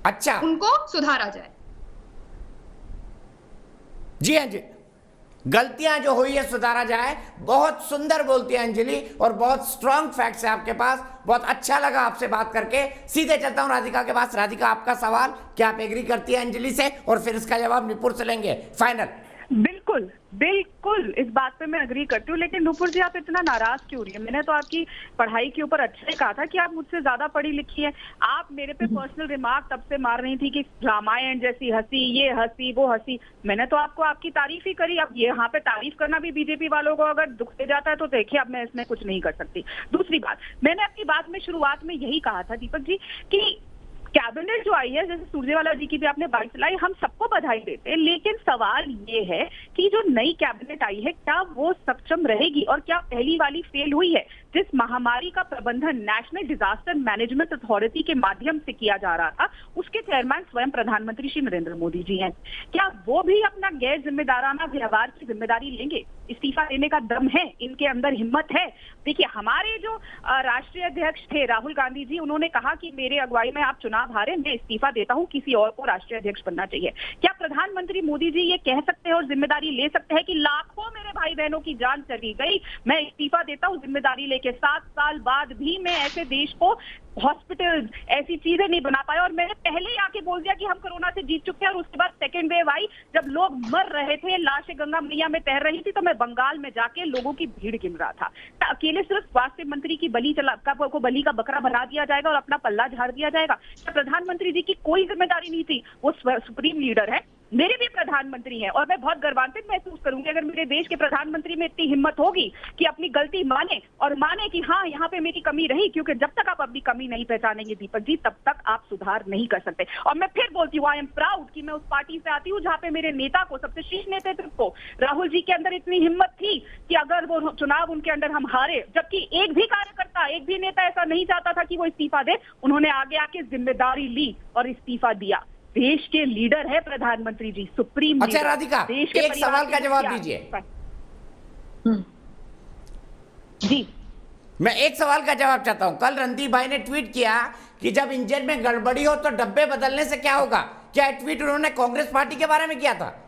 अच्छा, उनको सुधारा जाए। जी हाँ जी, गलतियां जो हुई है सुधारा जाए। बहुत सुंदर बोलती है अंजलि, और बहुत स्ट्रांग फैक्ट्स है आपके पास। बहुत अच्छा लगा आपसे बात करके। सीधे चलता हूं राधिका के पास। राधिका, आपका सवाल, क्या आप एग्री करती है अंजलि से? और फिर इसका जवाब नुपुर से लेंगे फाइनल। बिल्कुल बिल्कुल, इस बात पे मैं अग्री करती हूँ। लेकिन नुपुर जी, आप इतना नाराज क्यों रही है? मैंने तो आपकी पढ़ाई के ऊपर अच्छा ही कहा था कि आप मुझसे ज्यादा पढ़ी लिखी है। आप मेरे पे पर्सनल रिमार्क तब से मार रही थी कि रामायण जैसी हंसी, ये हंसी, वो हंसी। मैंने तो आपको आपकी तारीफ ही करी। अब यहाँ पे तारीफ करना भी बीजेपी वालों को अगर दुख दे जाता है तो देखिए, अब मैं इसमें कुछ नहीं कर सकती। दूसरी बात, मैंने अपनी बात में शुरुआत में यही कहा था दीपक जी कि कैबिनेट जो आई है, जैसे सुरजेवाला जी की भी आपने बात चलाई, हम सबको बधाई देते हैं। लेकिन सवाल ये है कि जो नई कैबिनेट आई है, क्या वो सक्षम रहेगी, और क्या पहली वाली फेल हुई है? जिस महामारी का प्रबंधन नेशनल डिजास्टर मैनेजमेंट अथॉरिटी के माध्यम से किया जा रहा था, उसके चेयरमैन स्वयं प्रधानमंत्री श्री नरेंद्र मोदी जी हैं। क्या वो भी अपना गैर जिम्मेदाराना व्यवहार की जिम्मेदारी लेंगे? इस्तीफा देने का दम है, इनके अंदर हिम्मत है? देखिए, हमारे जो राष्ट्रीय अध्यक्ष थे राहुल गांधी जी, उन्होंने कहा कि मेरे अगुवाई में आप चुनाव हारे, मैं इस्तीफा देता हूं, किसी और को राष्ट्रीय अध्यक्ष बनना चाहिए। क्या प्रधानमंत्री मोदी जी ये कह सकते हैं और जिम्मेदारी ले सकते हैं कि लाखों मेरे भाई बहनों की जान चली गई, मैं इस्तीफा देता हूं जिम्मेदारी लेके, 7 साल बाद भी मैं ऐसे देश को हॉस्पिटल्स, ऐसी चीजें नहीं बना पाया, और मैंने पहले ही आके बोल दिया कि हम कोरोना से जीत चुके हैं। और उसके बाद सेकेंड वेव आई, जब लोग मर रहे थे, लाशें गंगा मैया में तैर रही थी, तो मैं बंगाल में जाके लोगों की भीड़ गिन रहा था। अकेले सिर्फ स्वास्थ्य मंत्री की बलि का बकरा बना दिया जाएगा और अपना पल्ला झाड़ दिया जाएगा? क्या प्रधानमंत्री जी की कोई जिम्मेदारी नहीं थी? वो सुप्रीम लीडर है, मेरे भी प्रधानमंत्री हैं और मैं बहुत गर्वान्वित महसूस करूंगी अगर मेरे देश के प्रधानमंत्री में इतनी हिम्मत होगी कि अपनी गलती माने और माने कि हाँ यहाँ पे मेरी कमी रही, क्योंकि जब तक आप अपनी कमी नहीं पहचानेंगे दीपक जी तब तक आप सुधार नहीं कर सकते। और मैं फिर बोलती हूँ, आई एम प्राउड कि मैं उस पार्टी से आती हूँ जहाँ पे मेरे नेता को, सबसे शीर्ष नेतृत्व को, राहुल जी के अंदर इतनी हिम्मत थी कि अगर वो चुनाव उनके अंदर हम हारे, जबकि एक भी कार्यकर्ता, एक भी नेता ऐसा नहीं चाहता था कि वो इस्तीफा दे, उन्होंने आगे आके जिम्मेदारी ली और इस्तीफा दिया। देश के लीडर है प्रधानमंत्री जी, सुप्रीम अच्छा लीडर। राधिका, देश के एक सवाल का जवाब दीजिए। जी, मैं एक सवाल का जवाब चाहता हूं। कल रणदीप भाई ने ट्वीट किया कि जब इंजन में गड़बड़ी हो तो डब्बे बदलने से क्या होगा। क्या ट्वीट उन्होंने कांग्रेस पार्टी के बारे में किया था?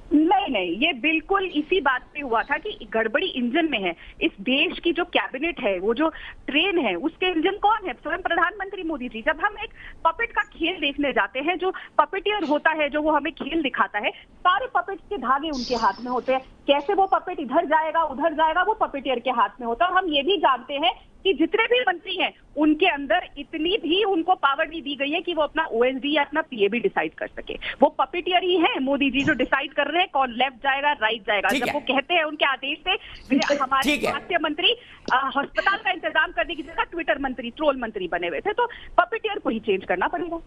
नहीं, ये बिल्कुल इसी बात पे हुआ था कि गड़बड़ी इंजन में है। इस देश की जो कैबिनेट है, वो जो ट्रेन है, उसके इंजन कौन है? स्वयं प्रधानमंत्री मोदी जी। जब हम एक पपेट का खेल देखने जाते हैं, जो पपेटियर होता है, जो वो हमें खेल दिखाता है, सारे पपेट के धागे उनके हाथ में होते हैं। कैसे वो पपेट इधर जाएगा उधर जाएगा, वो पपेटियर के हाथ में होता है। और हम ये भी जानते हैं कि जितने भी मंत्री हैं उनके अंदर इतनी भी उनको पावर नहीं दी गई है कि वो अपना ओएसडी या अपना पीएबी डिसाइड कर सके। वो पपेटियर ही है मोदी जी, जो डिसाइड कर रहे हैं कौन लेफ्ट जाएगा राइट जाएगा। जब वो कहते हैं उनके आदेश से हमारे स्वास्थ्य मंत्री अस्पताल का इंतजाम करने की जगह ट्विटर मंत्री, ट्रोल मंत्री बने हुए थे, तो पपेटियर को ही चेंज करना पड़ेगा।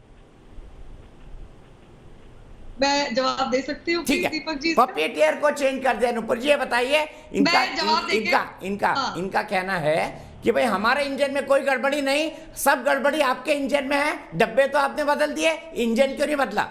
मैं जवाब दे सकती हूँ दीपक जी? पपेटियर को चेंज कर दे। नुपुर जी ये बताइए, इनका कहना है कि भाई हमारे इंजन में कोई गड़बड़ी नहीं, सब गड़बड़ी आपके इंजन में है, डब्बे तो आपने बदल दिए, इंजन क्यों नहीं बदला?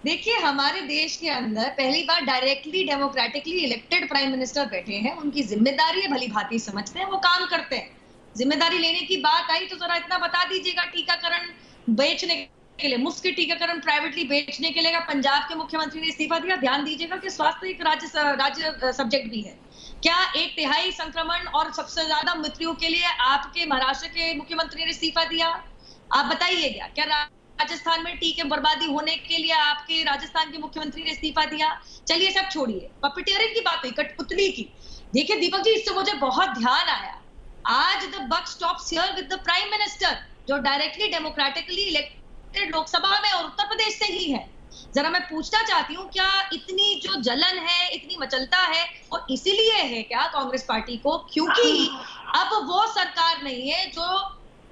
देखिए, हमारे देश के अंदर पहली बार directly democratically elected prime minister बैठे हैं, उनकी जिम्मेदारी है, भली भांति समझते हैं, वो काम करते हैं। जिम्मेदारी लेने की बात आई तो जरा इतना बता दीजिएगा, टीकाकरण बेचने के लिए, मुफ्त के टीकाकरण प्राइवेटली बेचने के लिए पंजाब के मुख्यमंत्री ने इस्तीफा दिया। ध्यान दीजिएगा कि स्वास्थ्य एक राज्य सब्जेक्ट भी है। क्या 1/3 संक्रमण और सबसे ज्यादा मृत्यु के लिए आपके महाराष्ट्र के मुख्यमंत्री ने इस्तीफा दिया? आप बताइएगा। क्या राजस्थान में टीके बर्बादी होने के लिए आपके राजस्थान के मुख्यमंत्री ने इस्तीफा दिया? चलिए सब छोड़िए, पपेटियरिंग की बात हुई, कठपुतली की। देखिए दीपक जी, इससे मुझे बहुत ध्यान आया, आज the buck stops here with the prime minister, जो डायरेक्टली डेमोक्रेटिकली इलेक्टेड लोकसभा में और उत्तर प्रदेश से ही है। जरा मैं पूछना चाहती हूँ, क्या इतनी जो जलन है, इतनी मचलता है, और इसीलिए है क्या कांग्रेस पार्टी को? क्योंकि अब वो सरकार नहीं है जो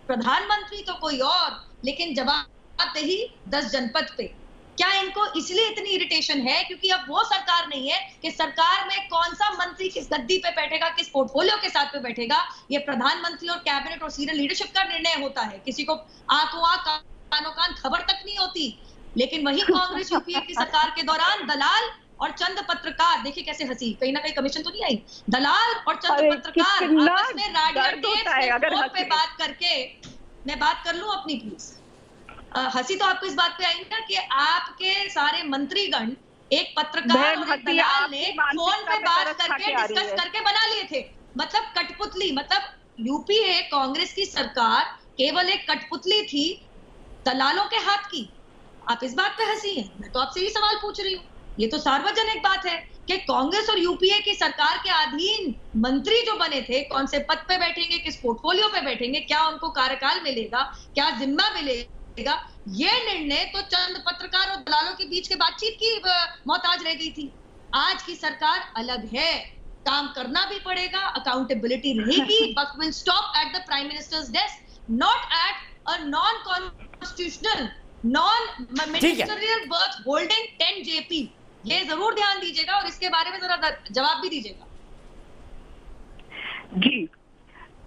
प्रधानमंत्री तो कोई और, लेकिन जवाबदेही 10 जनपद पे। क्या इनको इसलिए इतनी इरिटेशन है क्योंकि अब वो सरकार नहीं है कि सरकार में कौन सा मंत्री किस गद्दी पे बैठेगा, किस पोर्टफोलियो के साथ पे बैठेगा? ये प्रधानमंत्री और कैबिनेट और सीनियर लीडरशिप का निर्णय होता है। किसी को आंखों आंख कानों कान खबर तक नहीं होती। लेकिन वही कांग्रेस यूपीए की सरकार के दौरान दलाल और चंद पत्रकार, देखिए कैसे हंसी, कहीं ना कहीं कमीशन तो नहीं आई, दलाल और चंद पत्रकार आपस में रेडियो पे बात करके, मैं बात कर लूं अपनी प्लीज, हंसी तो आपको इस बात पे आई ना कि आपके सारे मंत्रीगण एक पत्रकार और एक दलाल ने फोन पे बात करके डिस्कस करके बना लिए थे। मतलब कठपुतली, मतलब यूपीए कांग्रेस की सरकार केवल एक कठपुतली थी दलालों के हाथ की। आप इस बात पे हंसी हैं, मैं तो आपसे ही सवाल पूछ रही हूँ। ये तो सार्वजनिक बात है कि कांग्रेस और यूपीए की सरकार के अधीन मंत्री जो बने थे, कौन से पद पे बैठेंगे, किस पोर्टफोलियो पे बैठेंगे, क्या उनको कार्यकाल मिलेगा, क्या जिम्मा मिलेगा, ये निर्णय तो चंद पत्रकार और दलालों के बीच के बातचीत की मोहताज रह गई थी। आज की सरकार अलग है, काम करना भी पड़ेगा, अकाउंटेबिलिटी रहेगी, but will stop at the prime ministers desk, not at a non constitutional non ministerial worth holding 10 JP। ये जरूर ध्यान दीजिएगा और इसके बारे में जरा जवाब भी दीजिएगा। जी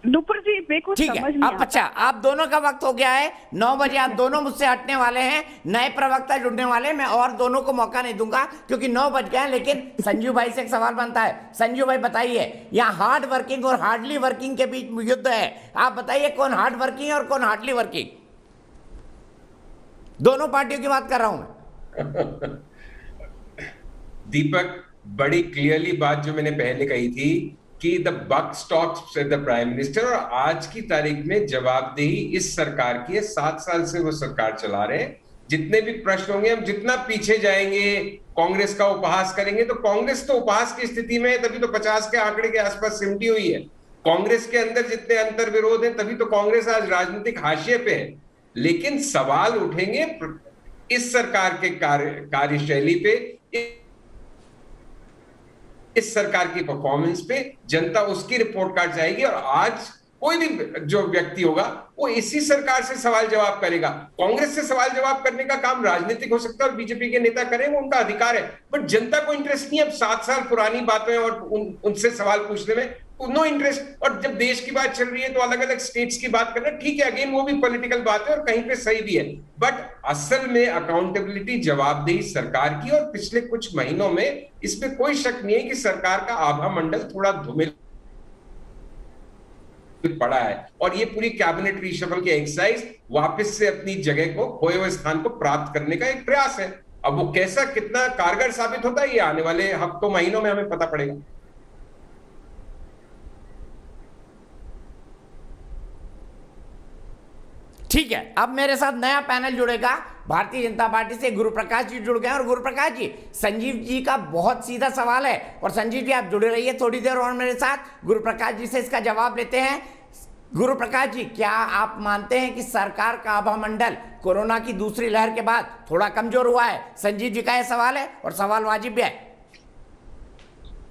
नुपुर जी, मेरे को ठीक है। अब अच्छा, आप दोनों का वक्त हो गया है, 9 बजे आप दोनों मुझसे हटने वाले हैं, नए प्रवक्ता जुड़ने वाले। मैं और दोनों को मौका नहीं दूंगा क्योंकि 9 बज गए हैं। लेकिन संजू भाई से एक सवाल बनता है। संजू भाई बताइए, यहाँ हार्ड वर्किंग और हार्डली वर्किंग के बीच युद्ध है, आप बताइए कौन हार्ड वर्किंग है और कौन हार्डली वर्किंग? दोनों पार्टियों की बात कर रहा हूं मैं। दीपक, बड़ी क्लियरली बात जो मैंने पहले कही थी कि the buck stops with the prime minister, और आज की तारीख में जवाबदेही इस सरकार की है। 7 साल से वो सरकार चला रहे हैं। जितने भी प्रश्न होंगे, हम जितना पीछे जाएंगे, कांग्रेस का उपहास करेंगे, तो कांग्रेस तो उपहास की स्थिति में है, तभी तो 50 के आंकड़े के आसपास सिमटी हुई है। कांग्रेस के अंदर जितने अंतर विरोध हैं, तभी तो कांग्रेस आज राजनीतिक हाशिए पे है। लेकिन सवाल उठेंगे इस सरकार के कार्यशैली पे, इस सरकार की परफॉर्मेंस पे जनता उसकी रिपोर्ट कार्ड जाएगी। और आज कोई भी जो व्यक्ति होगा वो इसी सरकार से सवाल जवाब करेगा। कांग्रेस से सवाल जवाब करने का काम राजनीतिक हो सकता है और बीजेपी के नेता करें, वो उनका अधिकार है, बट जनता को इंटरेस्ट नहीं है अब 7 साल पुरानी बातें और उनसे सवाल पूछने में, नो इंटरेस्ट। और जब देश की बात चल रही है तो अलग अलग स्टेट्स की बात करना ठीक है, अगेन वो भी पॉलिटिकल बात है और कहीं पे सही भी है, बट असल में अकाउंटेबिलिटी, जवाबदेही सरकार की। और पिछले कुछ महीनों में इसमें कोई शक नहीं है कि सरकार का आभा मंडल थोड़ा धूमिल पड़ा है और ये पूरी कैबिनेट रीशफल की एक्सरसाइज वापस से अपनी जगह को, खोए हुए स्थान को प्राप्त करने का एक प्रयास है। अब वो कैसा, कितना कारगर साबित होता है ये आने वाले हफ्तों महीनों में हमें पता पड़ेगा। ठीक है, अब मेरे साथ नया पैनल जुड़ेगा भारतीय जनता पार्टी से। गुरु प्रकाश जी जुड़ गए। और गुरु प्रकाश जी, संजीव जी का बहुत सीधा सवाल है और संजीव जी आप जुड़े रहिए थोड़ी देर और मेरे साथ। गुरु प्रकाश जी से इसका जवाब लेते हैं। गुरु प्रकाश जी, क्या आप मानते हैं कि सरकार का आभा मंडल कोरोना की दूसरी लहर के बाद थोड़ा कमजोर हुआ है? संजीव जी का यह सवाल है और सवाल वाजिब भी है।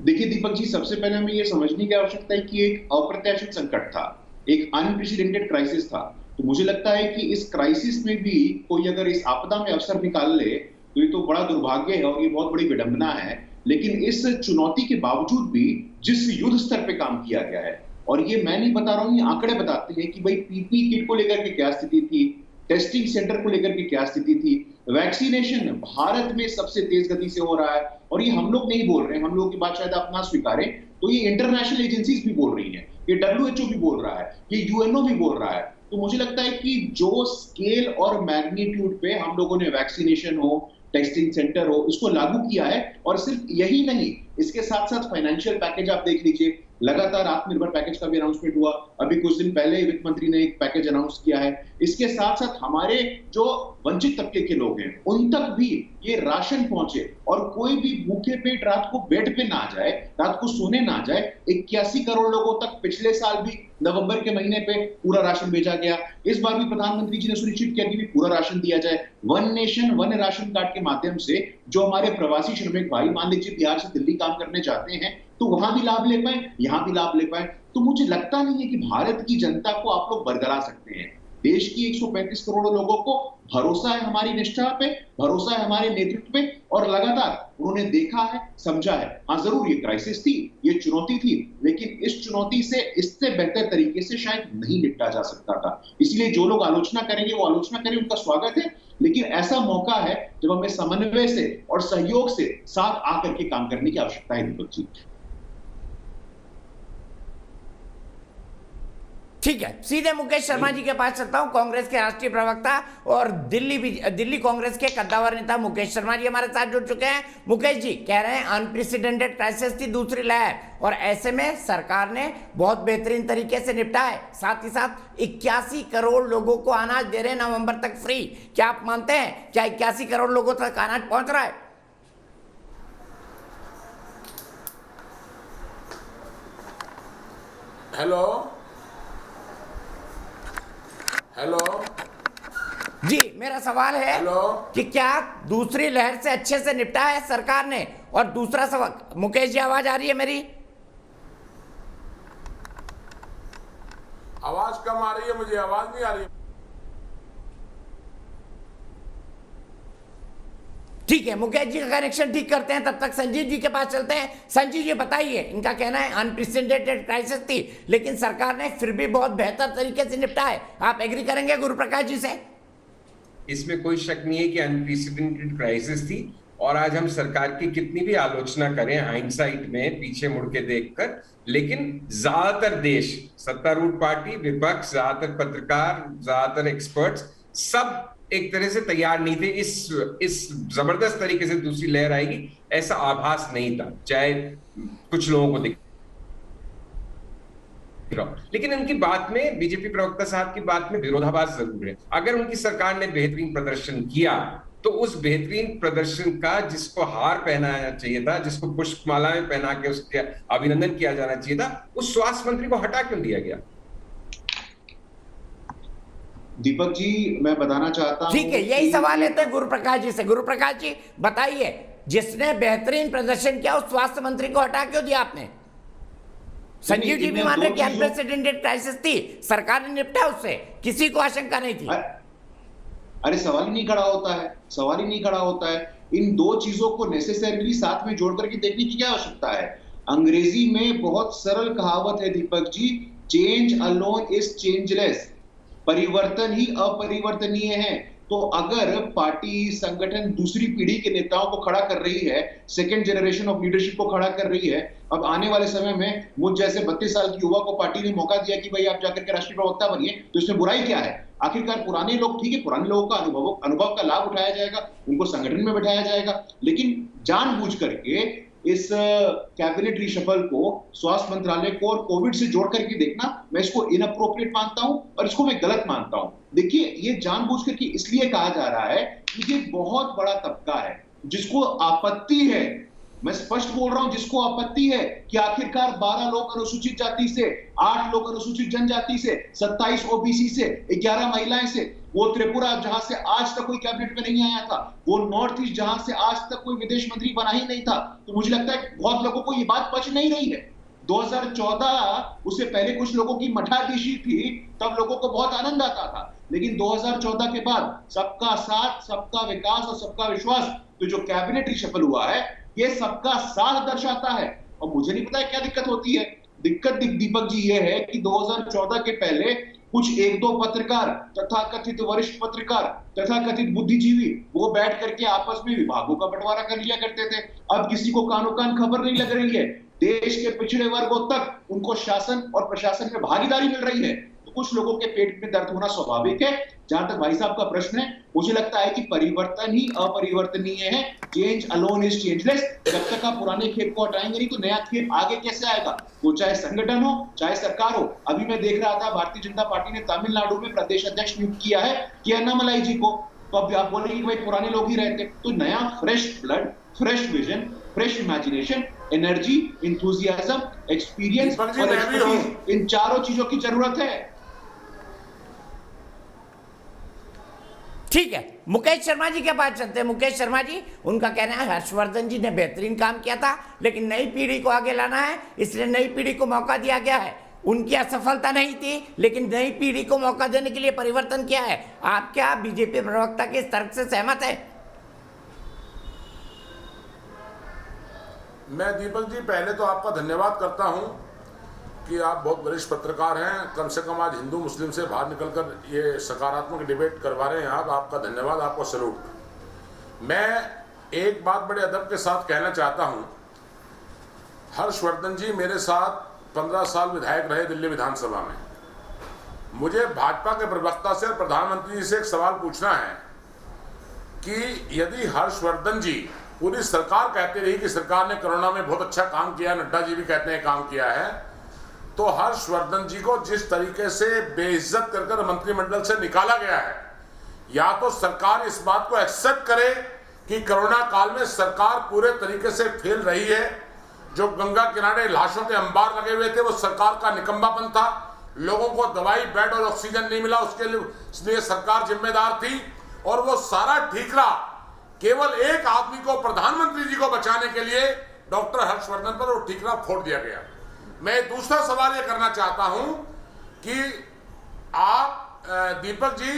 देखिए दीपक जी, सबसे पहले हमें यह समझने की आवश्यकता है कि एक अप्रत्याशित संकट था, एक अनप्रेसिडेंटेड क्राइसिस था। तो मुझे लगता है कि इस क्राइसिस में भी कोई अगर इस आपदा में अवसर निकाल ले तो ये तो बड़ा दुर्भाग्य है और ये बहुत बड़ी विडंबना है। लेकिन इस चुनौती के बावजूद भी जिस युद्ध स्तर पे काम किया गया है, और ये मैं नहीं बता रहा हूं, ये आंकड़े बताते हैं कि भाई पीपी किट को लेकर के क्या स्थिति थी, टेस्टिंग सेंटर को लेकर के क्या स्थिति थी, वैक्सीनेशन भारत में सबसे तेज गति से हो रहा है। और ये हम लोग नहीं बोल रहे हैं, हम लोगों की बात शायद आप ना स्वीकारें तो ये इंटरनेशनल एजेंसीज भी बोल रही हैं, ये WHO भी बोल रहा है, ये UNO भी बोल रहा है। तो मुझे लगता है कि जो स्केल और मैग्नीट्यूड पे हम लोगों ने वैक्सीनेशन हो, टेस्टिंग सेंटर हो, इसको लागू किया है। और सिर्फ यही नहीं, इसके साथ साथ फाइनेंशियल पैकेज आप देख लीजिए, लगातार आत्मनिर्भर पैकेज का भी अनाउंसमेंट हुआ, अभी कुछ दिन पहले वित्त मंत्री ने एक पैकेज अनाउंस किया है। इसके साथ साथ हमारे जो वंचित तबके के लोग हैं उन तक भी ये राशन पहुंचे और कोई भी भूखे पेट रात को बेड पे ना जाए, रात को सोने ना जाए। 81 करोड़ लोगों तक पिछले साल भी नवंबर के महीने पे पूरा राशन भेजा गया। इस बार भी प्रधानमंत्री जी ने सुनिश्चित किया कि भी पूरा राशन दिया जाए। One nation one ration card के माध्यम से जो हमारे प्रवासी श्रमिक भाई मान लीजिए बिहार से दिल्ली काम करने जाते हैं तो वहां भी लाभ ले पाए, यहां भी लाभ ले पाए। तो मुझे लगता नहीं है कि भारत की जनता को आप लोग बरगला सकते हैं। देश की 135 करोड़ लोगों को भरोसा है हमारी निष्ठा पे, भरोसा है हमारे नेतृत्व पे, और लगातार उन्होंने देखा है, समझा है। हाँ जरूर ये क्राइसिस थी, ये चुनौती थी, लेकिन इस चुनौती से इससे बेहतर तरीके से शायद नहीं निपटा जा सकता था। इसलिए जो लोग आलोचना करेंगे वो आलोचना करें, उनका स्वागत है, लेकिन ऐसा मौका है जब हमें समन्वय से और सहयोग से साथ आकर के काम करने की आवश्यकता है। दीपक जी ठीक है, सीधे मुकेश शर्मा जी के पास चलता हूं, कांग्रेस के राष्ट्रीय प्रवक्ता और दिल्ली कांग्रेस के कद्दावर नेता मुकेश शर्मा जी हमारे साथ जुड़ चुके हैं। मुकेश जी कह रहे हैं अनप्रेसिडेंटेड क्राइसिस थी दूसरी लहर और ऐसे में सरकार ने बहुत बेहतरीन तरीके से निपटा है। साथ ही साथ 81 करोड़ लोगों को अनाज दे रहे हैं नवंबर तक फ्री। क्या आप मानते हैं क्या 81 करोड़ लोगों तक अनाज पहुंच रहा है? हेलो जी, मेरा सवाल है कि क्या दूसरी लहर से अच्छे से निपटा है सरकार ने? और दूसरा सवाल, मुकेश जी आवाज आ रही है मेरी? आवाज कम आ रही है, मुझे आवाज नहीं आ रही है। ठीक है, मुकेश जी का कनेक्शन ठीक करते हैं, तब तक संजीव जी के पास चलते हैं। संजीव जी बताइए, इनका कहना है अनप्रेसिडेंटेड क्राइसिस थी लेकिन सरकार ने फिर भी बहुत बेहतर तरीके से निपटा है। आप एग्री करेंगे गुरु प्रकाश जी से? इसमें कोई शक नहीं है कि अनप्रेसिडेंटेड क्राइसिस थी और आज हम सरकार की कितनी भी आलोचना करें हाइंडसाइट में, पीछे मुड़ के देखकर, लेकिन ज्यादातर देश, सत्तारूढ़ पार्टी, विपक्ष, ज्यादातर पत्रकार, ज्यादातर एक्सपर्ट्स सब एक तरह से तैयार नहीं थे इस जबरदस्त तरीके से दूसरी लहर आएगी, ऐसा आभास नहीं था, चाहे कुछ लोगों को दिख। लेकिन उनकी बात में, बीजेपी प्रवक्ता साहब की बात में विरोधाभास जरूर है। अगर उनकी सरकार ने बेहतरीन प्रदर्शन किया तो उस बेहतरीन प्रदर्शन का जिसको हार पहनाना चाहिए था, जिसको पुष्पमालाएं पहना के उसके अभिनंदन किया जाना चाहिए था, उस स्वास्थ्य मंत्री को हटा क्यों दिया गया? दीपक जी मैं बताना चाहता हूं, ठीक है, यही सवाल है तो गुरु प्रकाश जी से। गुरु प्रकाश जी बताइए, जिसने बेहतरीन प्रदर्शन किया उस स्वास्थ्य मंत्री को हटा क्यों दिया आपने? संजीव जी भी मान रहे कि अनप्रेसिडेंटेड क्राइसिस थी, सरकार ने निपटा उससे, किसी को आशंका नहीं थी। अरे सवाल ही नहीं खड़ा होता है, सवाल ही नहीं खड़ा होता है। इन दो चीजों को नेसेसरीली साथ में जोड़ करके देखने की क्या आवश्यकता है? अंग्रेजी में बहुत सरल कहावत है Deepak ji, change alone is changeless, परिवर्तन ही अपरिवर्तनीय है। तो अगर पार्टी संगठन दूसरी पीढ़ी के नेताओं को खड़ा कर रही है, सेकेंड जनरेशन ऑफ लीडरशिप को खड़ा कर रही है, अब आने वाले समय में मुझ जैसे 32 साल की युवा को पार्टी ने मौका दिया कि भाई आप जाकर के राष्ट्रीय प्रवक्ता बनिए, तो इसमें बुराई क्या है? आखिरकार पुराने लोग, ठीक है, पुराने लोगों का अनुभव का लाभ उठाया जाएगा, उनको संगठन में बैठाया जाएगा, लेकिन जानबूझ करके इस कैबिनेट रिशफल को स्वास्थ्य मंत्रालय को और कोविड से जोड़ करके देखना, मैं इसको इनअप्रोप्रिएट मानता हूं और इसको मैं गलत मानता हूं। देखिए, ये जानबूझ करके इसलिए कहा जा रहा है कि ये बहुत बड़ा तबका है जिसको आपत्ति है, मैं स्पष्ट बोल रहा हूं, जिसको आपत्ति है कि आखिरकार 12 लोग अनुसूचित जाति से, 8 लोग अनुसूचित जनजाति से, 27 ओबीसी से, 11 महिलाएं से, वो त्रिपुरा जहां से आज तक कोई कैबिनेट में नहीं आया था, वो नॉर्थ ईस्ट जहां से आज तक कोई विदेश मंत्री बना ही नहीं था, तो मुझे लगता है बहुत लोगों को ये बात पच नहीं रही है। 2014 उससे पहले कुछ लोगों की मठाधीशी थी, तब लोगों को बहुत आनंद आता था, लेकिन 2014 के बाद सबका साथ, सबका विकास और सबका विश्वास, तो जो कैबिनेट रिशफल हुआ है ये सबका साथ दर्शाता है। और मुझे नहीं पता है क्या दिक्कत होती है। दिक्कत दीपक जी ये है कि 2014 के पहले कुछ एक दो पत्रकार, तथाकथित वरिष्ठ पत्रकार, तथाकथित बुद्धिजीवी, वो बैठ करके आपस में विभागों का बंटवारा कर लिया करते थे। अब किसी को कानो कान खबर नहीं लग रही है, देश के पिछड़े वर्गों तक उनको शासन और प्रशासन में भागीदारी मिल रही है, तो कुछ लोगों के पेट में दर्द होना स्वाभाविक है। जहां तक भाई साहब का प्रश्न है, मुझे लगता है कि परिवर्तन ही अपरिवर्तनीय है, चेंज अलोन इज चेंजलेस। जब तक आप पुराने खेप को हटाएंगे नहीं तो नया खेप आगे कैसे आएगा? वो चाहे संगठन हो चाहे सरकार हो। अभी मैं देख रहा था भारतीय जनता पार्टी ने तमिलनाडु में प्रदेश अध्यक्ष नियुक्त किया है कि अन्नामलाई जी को, तो अब आप बोलेंगे कि भाई पुराने लोग ही रहते, तो नया fresh blood, fresh vision, fresh imagination, energy, enthusiasm, experience और एक्सपर्टीज, इन चारों चीजों की जरूरत है। ठीक है, मुकेश शर्मा जी के पास चलते हैं। मुकेश शर्मा जी, उनका कहना है हर्षवर्धन जी ने बेहतरीन काम किया था, लेकिन नई पीढ़ी को आगे लाना है, इसलिए नई पीढ़ी को मौका दिया गया है। उनकी असफलता नहीं थी, लेकिन नई पीढ़ी को मौका देने के लिए परिवर्तन किया है। आप क्या बीजेपी प्रवक्ता के इस तर्क से सहमत है? मैं दीपक जी पहले तो आपका धन्यवाद करता हूं कि आप बहुत वरिष्ठ पत्रकार हैं, कम से कम आज हिंदू मुस्लिम से बाहर निकलकर ये सकारात्मक डिबेट करवा रहे हैं आप, आपका धन्यवाद, आपको सैल्यूट। मैं एक बात बड़े अदब के साथ कहना चाहता हूं, हर्षवर्धन जी मेरे साथ 15 साल विधायक रहे दिल्ली विधानसभा में। मुझे भाजपा के प्रवक्ता से और प्रधानमंत्री जी से एक सवाल पूछना है कि यदि हर्षवर्धन जी, पूरी सरकार कहती रही कि सरकार ने कोरोना में बहुत अच्छा काम किया, नड्डा जी भी कहते हैं काम किया है, तो हर्षवर्धन जी को जिस तरीके से बेइज्जत कर मंत्रिमंडल से निकाला गया है, या तो सरकार इस बात को एक्सेप्ट करे कि कोरोना काल में सरकार पूरे तरीके से फेल रही है, जो गंगा किनारे लाशों के अंबार लगे हुए थे वो सरकार का निकम्मापन था, लोगों को दवाई, बेड और ऑक्सीजन नहीं मिला, उसके लिए सरकार जिम्मेदार थी, और वो सारा ठीकरा केवल एक आदमी को, प्रधानमंत्री जी को बचाने के लिए डॉक्टर हर्षवर्धन पर वो ठीकरा फोड़ दिया गया। मैं दूसरा सवाल ये करना चाहता हूं कि आप दीपक जी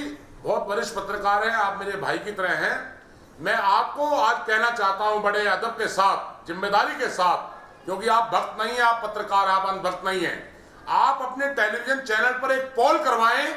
बहुत वरिष्ठ पत्रकार हैं, आप मेरे भाई की तरह हैं, मैं आपको आज कहना चाहता हूं बड़े अदब के साथ, जिम्मेदारी के साथ, क्योंकि आप भक्त नहीं हैं, आप पत्रकार, आप अंधभक्त नहीं हैं, आप अपने टेलीविजन चैनल पर एक पोल करवाएं।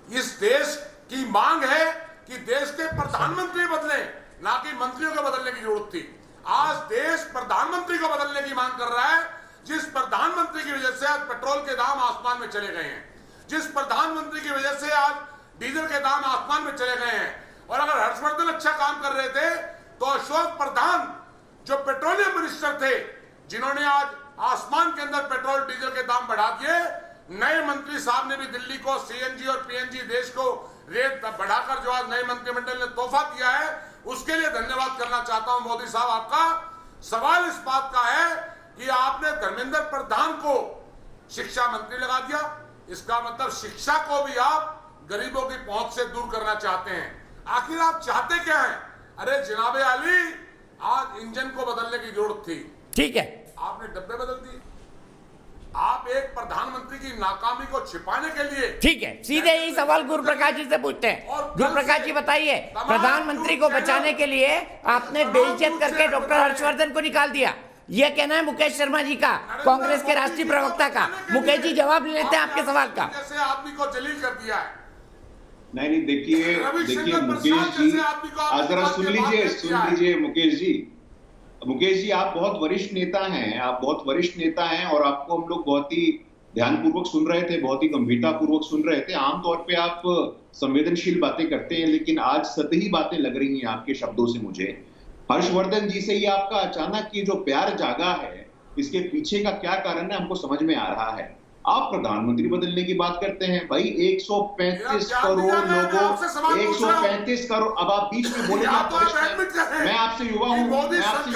इस देश की मांग है कि देश के प्रधानमंत्री बदले, ना कि मंत्रियों को बदलने की जरूरत थी। आज देश प्रधानमंत्री को बदलने की मांग कर रहा है, जिस प्रधानमंत्री की वजह से आज पेट्रोल के दाम आसमान में चले गए हैं, जिस प्रधानमंत्री की वजह से आज डीजल के दाम आसमान में चले गए हैं। और अगर हर्षवर्धन अच्छा काम कर रहे थे तो अशोक प्रधान जो पेट्रोलियम मिनिस्टर थे, जिन्होंने आज आसमान के अंदर पेट्रोल डीजल के दाम बढ़ा दिए, नए मंत्री साहब ने भी दिल्ली को सीएनजी और पीएनजी देश को रेट बढ़ाकर जो आज नए मंत्रिमंडल ने तोहफा दिया है, उसके लिए धन्यवाद करना चाहता हूं मोदी साहब आपका। सवाल इस बात का है कि आपने धर्मेंद्र प्रधान को शिक्षा मंत्री लगा दिया, इसका मतलब शिक्षा को भी आप गरीबों की पहुंच से दूर करना चाहते हैं। आखिर आप चाहते क्या हैं? अरे जनाबे अली, आज इंजन को बदलने की जरूरत थी, ठीक है, आपने डब्बे बदल दिए। आप एक प्रधानमंत्री की नाकामी को छिपाने के लिए, ठीक है, सीधे यही सवाल गुरु प्रकाश जी से पूछते हैं। गुरु प्रकाश जी बताइए, प्रधानमंत्री को बचाने के लिए आपने बेइज्जत करके डॉक्टर हर्षवर्धन को निकाल दिया, यह कहना है मुकेश शर्मा जी का, कांग्रेस के राष्ट्रीय प्रवक्ता का। मुकेश जी जवाब ले लेते हैं आपके सवाल का। जैसे आदमी को जलील कर दिया है। नहीं देखिए मुकेश जी, जरा सुन लीजिए मुकेश जी, आप बहुत वरिष्ठ नेता हैं, और आपको हम लोग बहुत ही ध्यानपूर्वक सुन रहे थे, बहुत ही गंभीरता पूर्वक सुन रहे थे। आमतौर पे आप संवेदनशील बातें करते हैं, लेकिन आज सतही बातें लग रही हैं आपके शब्दों से मुझे। हर्षवर्धन जी से ये आपका अचानक ये जो प्यार जागा है, इसके पीछे का क्या कारण है हमको समझ में आ रहा है। आप प्रधानमंत्री बदलने की बात करते हैं, भाई 135 करोड़ लोगों, 135 करोड़। अब आप बीच में बोले मैं आपसे युवा हूँ, मैं आपसे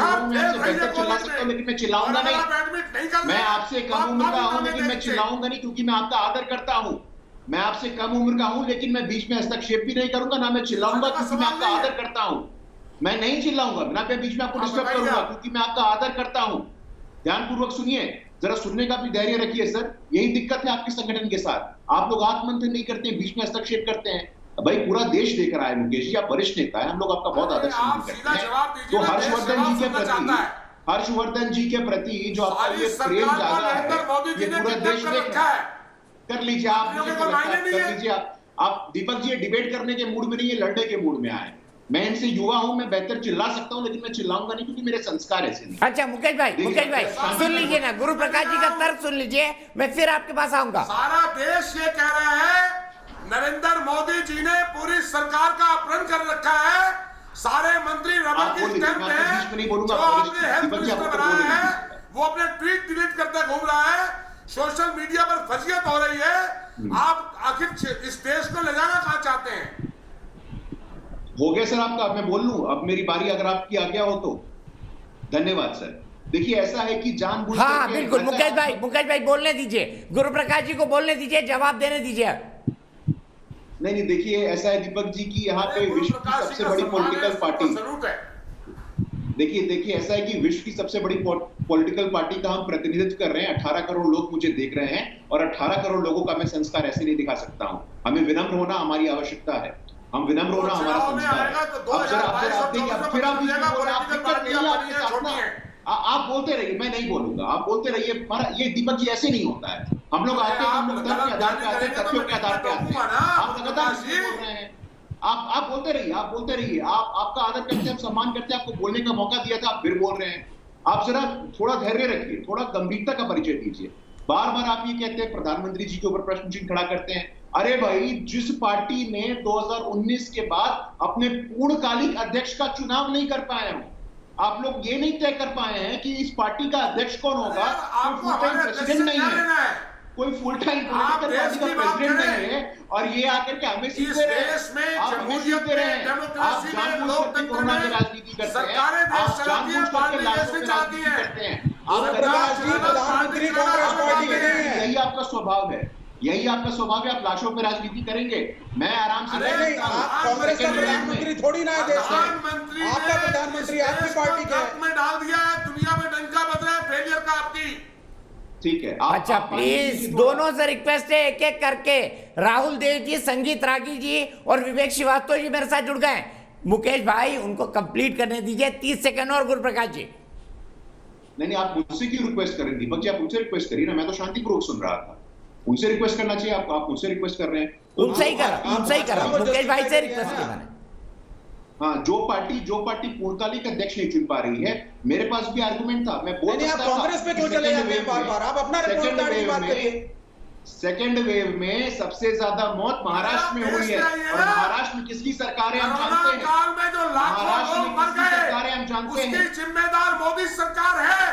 बेहतर चिल्ला सकता हूँ, लेकिन मैं चिल्लाऊंगा नहीं। मैं आपसे कम उम्र का हूँ, लेकिन मैं चिल्लाऊंगा नहीं, क्योंकि मैं आपका आदर करता हूँ। मैं आपसे कम उम्र का हूँ, लेकिन मैं बीच में हस्तक्षेप भी नहीं करूंगा, ना मैं चिल्लाऊंगा, क्योंकि मैं आपका आदर करता हूँ। मैं नहीं चिल्लाऊंगा, ना मैं बीच में आपको डिस्टर्ब करूंगा, क्योंकि मैं आपका आदर करता हूँ। ध्यानपूर्वक सुनिए, जरा सुनने का भी धैर्य रखिए सर। यही दिक्कत है आपके संगठन के साथ, आप लोग आत्ममंथन नहीं करते, बीच में हस्तक्षेप करते हैं। भाई पूरा देश देख रहा है मुकेश जी, आप वरिष्ठ नेता है, हम लोग आपका बहुत आदर करते हैं। तो हर्षवर्धन जी के प्रति जो आपका ये प्रेम जागा है, ये पूरा देश देख रहा है। कर लीजिए आप दीपक जी डिबेट करने के मूड में नहीं है, लड़ने के मूड में आए। मैं इनसे युवा हूं, मैं बेहतर चिल्ला सकता हूं, लेकिन मैं चिल्लाऊंगा नहीं, क्योंकि मेरे संस्कार ऐसे नहीं। अच्छा मुकेश भाई सुन लीजिए ना, गुरु प्रकाश जी का तर्क सुन लीजिए, मैं फिर आपके पास आऊंगा। सारा देश ये कह रहा है नरेंद्र मोदी जी ने पूरी सरकार का अपहरण कर रखा है, सारे मंत्री रबर की स्टैंप हैं, जो आपने हेल्थ मिनिस्टर बनाया है वो अपने ट्वीट डिलीट करते घूम रहा है, सोशल मीडिया पर फजीयत हो रही है। आप आखिर इस देश को ले जाना कहां चाहते हैं? हो गया सर आपका, अब मैं बोल लूं, अब मेरी बारी अगर आपकी आ गया हो तो। धन्यवाद सर। देखिए ऐसा है कि जानबूझ हाँ बिल्कुल मुकेश भाई बोलने दीजिए, गुरु प्रकाश जी को बोलने दीजिए, जवाब देने दीजिए। नहीं देखिए ऐसा है दीपक जी की यहाँ पे विश्व की सबसे बड़ी पॉलिटिकल पार्टी, देखिए ऐसा है कि विश्व की सबसे बड़ी पॉलिटिकल पार्टी का हम प्रतिनिधित्व कर रहे हैं। 18 करोड़ लोग मुझे देख रहे हैं, और 18 करोड़ लोगों का मैं संस्कार ऐसे नहीं दिखा सकता हूँ। हमें विनम्र होना हमारी आवश्यकता है, हम विनम्र होना हमारा संस्कार है। आप बोलते रहिए, मैं नहीं बोलूंगा, आप बोलते रहिए। ये दीपक जी ऐसे नहीं होता है। हम लोग आते हैं, हम लोग तर्क के आधार पे आते हैं, तथ्यों के आधार पे आते हैं। आप लगातार बोल रहे हैं, आप बोलते रहिए, आपका आदर करते हैं, हम सम्मान करते हैं, आपको बोलने का मौका दिया था, आप फिर बोल रहे हैं। आप जरा थोड़ा धैर्य रखिए, थोड़ा गंभीरता का परिचय दीजिए। बार बार आप ये कहते हैं प्रधानमंत्री जी के ऊपर प्रश्न चिन्ह खड़ा करते हैं। अरे भाई, जिस पार्टी ने 2019 के बाद अपने पूर्णकालिक अध्यक्ष का चुनाव नहीं कर पाए हो, आप लोग ये नहीं तय कर पाए हैं कि इस पार्टी का अध्यक्ष कौन होगा। कोई फुल टाइम प्रेसिडेंट नहीं है, कोई फुल टाइम पॉलिटिकल पार्टी का प्रेसिडेंट नहीं है, और ये आकर के हमें सीख दे रहे हैं। आप हमें सीख दे रहे हैं, आप जानबूझ करके कोरोना की राजनीति करते हैं, आप जानबूझ करके लाशों की राजनीति करते हैं। प्रधानमंत्री कांग्रेस पार्टी के नहीं है, यही आपका स्वभाव है, यही आपका स्वभाव है। आप लाशों पर राजनीति करेंगे, मैं आराम से नहीं, आप कांग्रेस का प्रधानमंत्री थोड़ी ना है देश में, आपका प्रधानमंत्री आपकी पार्टी का में डाल दिया है, दुनिया में डंका बज रहा है फेलियर का आपकी। ठीक है, अच्छा प्लीज दोनों से रिक्वेस्ट है, एक एक करके राहुल देव जी, संगीत रागी जी और विवेक श्रीवास्तव जी मेरे साथ जुड़ गए। मुकेश भाई उनको कंप्लीट करने दीजिए, 30 सेकंड और गुरु प्रकाश जी। नहीं आप मुझसे क्यों रिक्वेस्ट करें दीपक जी, आप मुझसे रिक्वेस्ट करिए ना, मैं तो शांतिपूर्वक सुन रहा था। उनसे रिक्वेस्ट करना चाहिए आपको, आप मुझसे रिक्वेस्ट कर रहे हैं। उनसे ही करा, मुकेश भाई से रिक्वेस्ट किया मैंने। हाँ, जो पार्टी पूर्णकालिक अध्यक्ष नहीं चुन पा रही है, मेरे पास भी आर्गुमेंट था, मैं बोल सकता था। कांग्रेस पे क्यों चले जाते हैं बार-बार, आप अपना रिपोर्ट कार्ड की बात करिए। सेकेंड वेव में सबसे ज्यादा मौत महाराष्ट्र में हुई है, और महाराष्ट्र में किसकी सरकार है हम जानते हैं। महाराष्ट्र में किसकी सरकार है हम जानते हैं, उसकी जिम्मेदार मोदी सरकार है।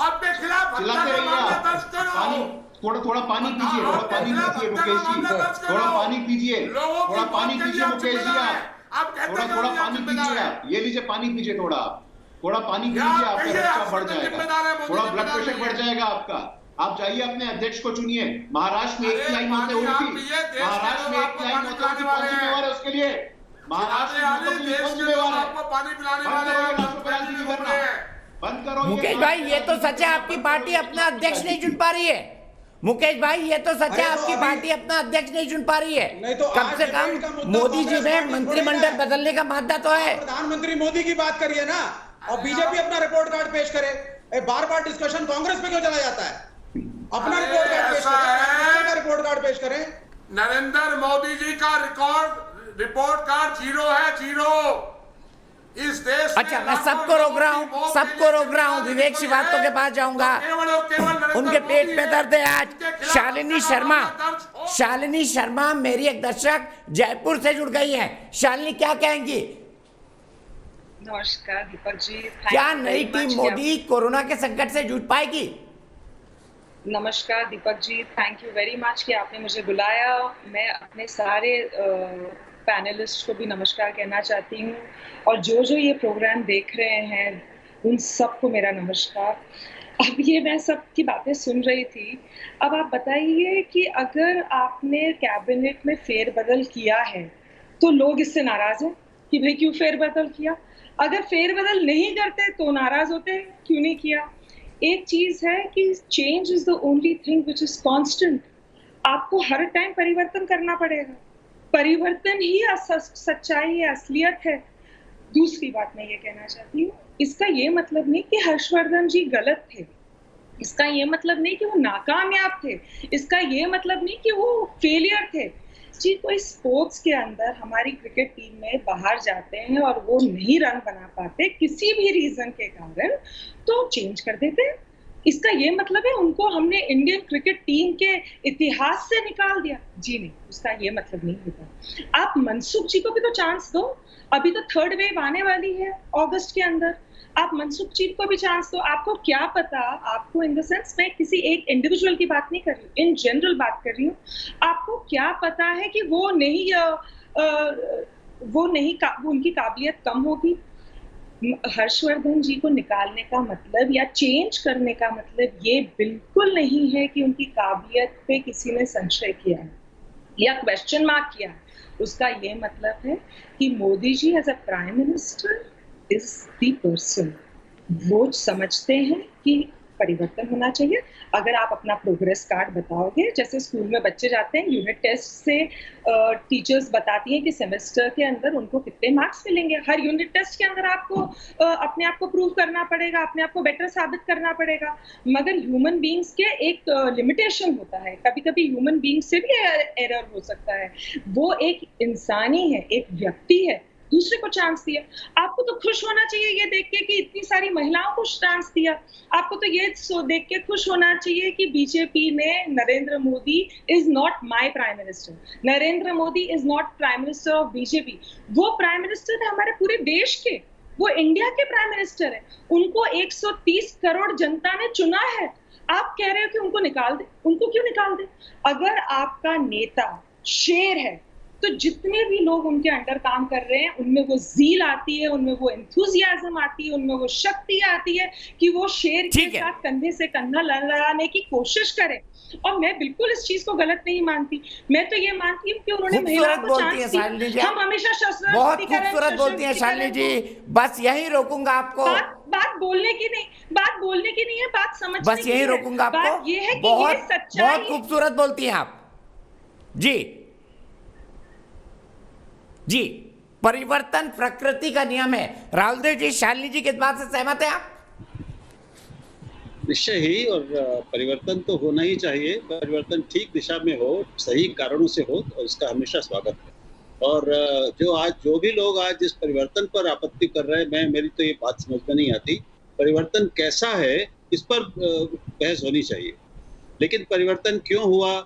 आपके खिलाफ चिल्लाते रहिए। थोड़ा पानी पीजिए, थोड़ा पानी पीजिए मुकेश जी, थोड़ा पानी पीजिए, थोड़ा पानी पीजिए मुकेश जी, थोड़ा पानी पीजिए आप, ये लीजिए पानी पीजिए, थोड़ा पानी पीजिए, आपका रक्त बढ़ जाएगा, थोड़ा ब्लड प्रेशर बढ़ जाएगा आपका। आप जाइए अपने अध्यक्ष को चुनिए। महाराष्ट्र में 1 तिहाई मौतें हुई थी, महाराष्ट्र में 1 तिहाई मौतें हुई थी, कौन जिम्मेवार है उसके लिए? महाराष्ट्र में मौतों के लिए कौन जिम्मेवार है? बंद करो। मुकेश भाई ये तो सच है, आपकी पार्टी अपना अध्यक्ष नहीं चुन पा रही है। मुकेश भाई ये तो सच है, आपकी पार्टी अपना अध्यक्ष नहीं चुन पा रही है। कम से कम मोदी जी में मंत्रिमंडल बदलने का मादा तो है। प्रधानमंत्री मोदी की बात करिए ना, और बीजेपी अपना रिपोर्ट कार्ड पेश करे। बार बार डिस्कशन कांग्रेस पे क्यों चला जाता है? अपना रिपोर्ट कार्ड पेश करें, रिपोर्ट कार्ड पेश करें। नरेंद्र मोदी जी का रिपोर्ट कार्ड 0 है, 0। इस देश अच्छा, मैं सबको रोक रहा हूँ, विवेक श्रीवास्तव के पास जाऊंगा। उनके पेट में दर्द है आज। शालिनी शर्मा मेरी एक दर्शक जयपुर से जुड़ गई है। शालिनी क्या कहेंगी? नमस्कार दीपक जी। क्या नई टीम मोदी कोरोना के संकट से जूझ पाएगी? नमस्कार Deepak ji, thank you very much कि आपने मुझे बुलाया। मैं अपने सारे पैनलिस्ट को भी नमस्कार कहना चाहती हूँ, और जो ये प्रोग्राम देख रहे हैं उन सबको मेरा नमस्कार। अब ये मैं सबकी बातें सुन रही थी। अब आप बताइए कि अगर आपने कैबिनेट में फेरबदल किया है तो लोग इससे नाराज हैं कि भाई क्यों फेरबदल किया? अगर फेरबदल नहीं करते तो नाराज होते हैं क्यों नहीं किया? एक चीज है कि change is the only thing which is constant. आपको हर टाइम परिवर्तन करना पड़ेगा, परिवर्तन ही सच्चाई है, असलियत है। दूसरी बात मैं ये कहना चाहती हूँ, इसका ये मतलब नहीं कि हर्षवर्धन जी गलत थे, इसका ये मतलब नहीं कि वो नाकामयाब थे, इसका ये मतलब नहीं कि वो फेलियर थे जी। कोई स्पोर्ट्स के अंदर हमारी क्रिकेट टीम में बाहर जाते हैं और वो नहीं रन बना पाते किसी भी रीजन के कारण, तो चेंज कर देते हैं। इसका ये मतलब है उनको हमने इंडियन क्रिकेट टीम के इतिहास से निकाल दिया? जी नहीं, उसका ये मतलब नहीं होता। आप मनसुख जी को भी तो चांस दो। अभी तो 3rd वेव आने वाली है अगस्त के अंदर, आप मनसुख जी को भी चांस दो। आपको क्या पता, आपको इन द सेंस मैं किसी एक इंडिविजुअल की बात नहीं कर रही हूँ, इन जनरल बात कर रही हूँ। आपको क्या पता है कि वो उनकी काबिलियत कम होगी? हर्षवर्धन जी को निकालने का मतलब या चेंज करने का मतलब ये बिल्कुल नहीं है कि उनकी काबिलियत पे किसी ने संशय किया है या क्वेश्चन मार्क किया है। उसका ये मतलब है कि Modi ji as a prime minister is the person. वो समझते हैं कि परिवर्तन होना चाहिए। अगर आप अपना प्रोग्रेस कार्ड बताओगे, जैसे स्कूल में बच्चे जाते हैं यूनिट टेस्ट से टीचर्स बताती हैं कि सेमेस्टर के अंदर उनको कितने मार्क्स मिलेंगे। हर यूनिट टेस्ट के अंदर आपको अपने आप को प्रूव करना पड़ेगा, अपने आप को बेटर साबित करना पड़ेगा। मगर ह्यूमन बींग्स के एक लिमिटेशन होता है, कभी कभी ह्यूमन बींग से भी एरर हो सकता है। वो एक इंसानी है, एक व्यक्ति है, दूसरे को चांस दिया। आपको तो खुश होना चाहिए ये देख के कि इतनी सारी महिलाओं को चांस दिया। आपको तो ये देख के खुश होना चाहिए कि बीजेपी ने Narendra Modi is not my prime minister, Narendra Modi is not prime minister of BJP. वो प्राइम मिनिस्टर है हमारे पूरे देश के, वो इंडिया के प्राइम मिनिस्टर है। उनको 130 करोड़ जनता ने चुना है। आप कह रहे हो कि उनको निकाल दे? उनको क्यों निकाल दे? अगर आपका नेता शेर है तो जितने भी लोग उनके अंडर काम कर रहे हैं उनमें वो ज़ील आती है, उनमें वो एंथुसियाज्म आती है, उनमें वो शक्ति आती है कि वो शेर के साथ कंधे से कंधा लड़ाने की कोशिश करे। और मैं बिल्कुल इस चीज को गलत नहीं मानती। मैं तो ये मानती हूँ कि उन्होंने महिलाओं को चांस दी। हम हमेशा शस्त्र बहुत खूबसूरत बोलती हैं शालिनी जी। बस यहीं रोकूंगा आपको। बात बोलने की नहीं, बात बोलने की नहीं है, बात समझने की है। बस यहीं रोकूंगा आपको। बात ये है कि ये सच्चाई है। बहुत खूबसूरत बोलती हैं आप जी। जी, परिवर्तन प्रकृति का नियम है। राहुल देव जी, शालिनी जी किस बात से सहमत है आप? निश्चय ही, और परिवर्तन तो होना ही चाहिए। परिवर्तन ठीक दिशा में हो, सही कारणों से हो, और इसका हमेशा स्वागत है। और जो भी लोग आज इस परिवर्तन पर आपत्ति कर रहे हैं, मेरी तो ये बात समझ में नहीं आती। परिवर्तन कैसा है इस पर बहस होनी चाहिए, लेकिन परिवर्तन क्यों हुआ?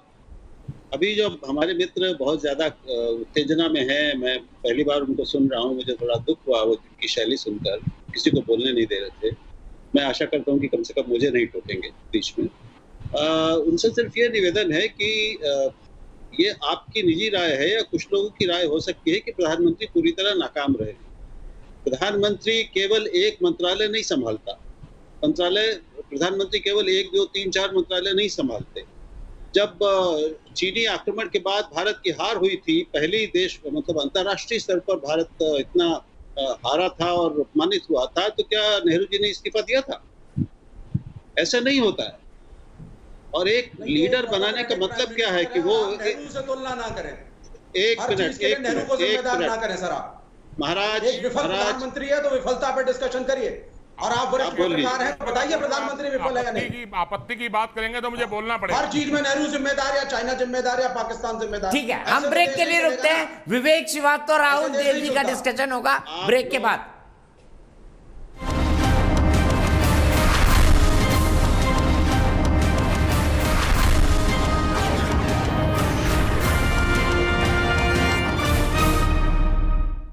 अभी जो हमारे मित्र बहुत ज़्यादा उत्तेजना में हैं, मैं पहली बार उनको सुन रहा हूँ, मुझे थोड़ा दुख हुआ वो की शैली सुनकर। किसी को बोलने नहीं दे रहे थे। मैं आशा करता हूँ कि कम से कम मुझे नहीं टोकेंगे बीच में। उनसे सिर्फ ये निवेदन है कि ये आपकी निजी राय है या कुछ लोगों की राय हो सकती है कि प्रधानमंत्री पूरी तरह नाकाम रहे। प्रधानमंत्री केवल एक मंत्रालय नहीं संभालता, मंत्रालय प्रधानमंत्री केवल 1, 2, 3, 4 मंत्रालय नहीं संभालते। जब चीनी आक्रमण के बाद भारत की हार हुई थी, पहली देश मतलब अंतर्राष्ट्रीय स्तर पर भारत इतना हारा था और अपमानित हुआ था, तो क्या नेहरू जी ने इस्तीफा दिया था? ऐसा नहीं होता है। और एक लीडर बनाने का मतलब क्या है कि वो नेहरू से तुलना ना करें। एक हर चीज के लिए नेहरू को जिम्मेदार ना करें सर आप। महाराज, एक विफल प्रधानमंत्री है तो विफलता पे डिस्कशन करिए, और आप वरिष्ठ पत्रकार हैं, बताइए प्रधानमंत्री विफल है या नहीं। आपत्ति की बात करेंगे तो मुझे बोलना पड़ेगा। हर चीज में नेहरू जिम्मेदार या चाइना जिम्मेदार या पाकिस्तान जिम्मेदार। ठीक है, हम ब्रेक के लिए रुकते हैं। विवेक श्रीवास्तव, राहुल देव जी का डिस्कशन होगा ब्रेक के बाद।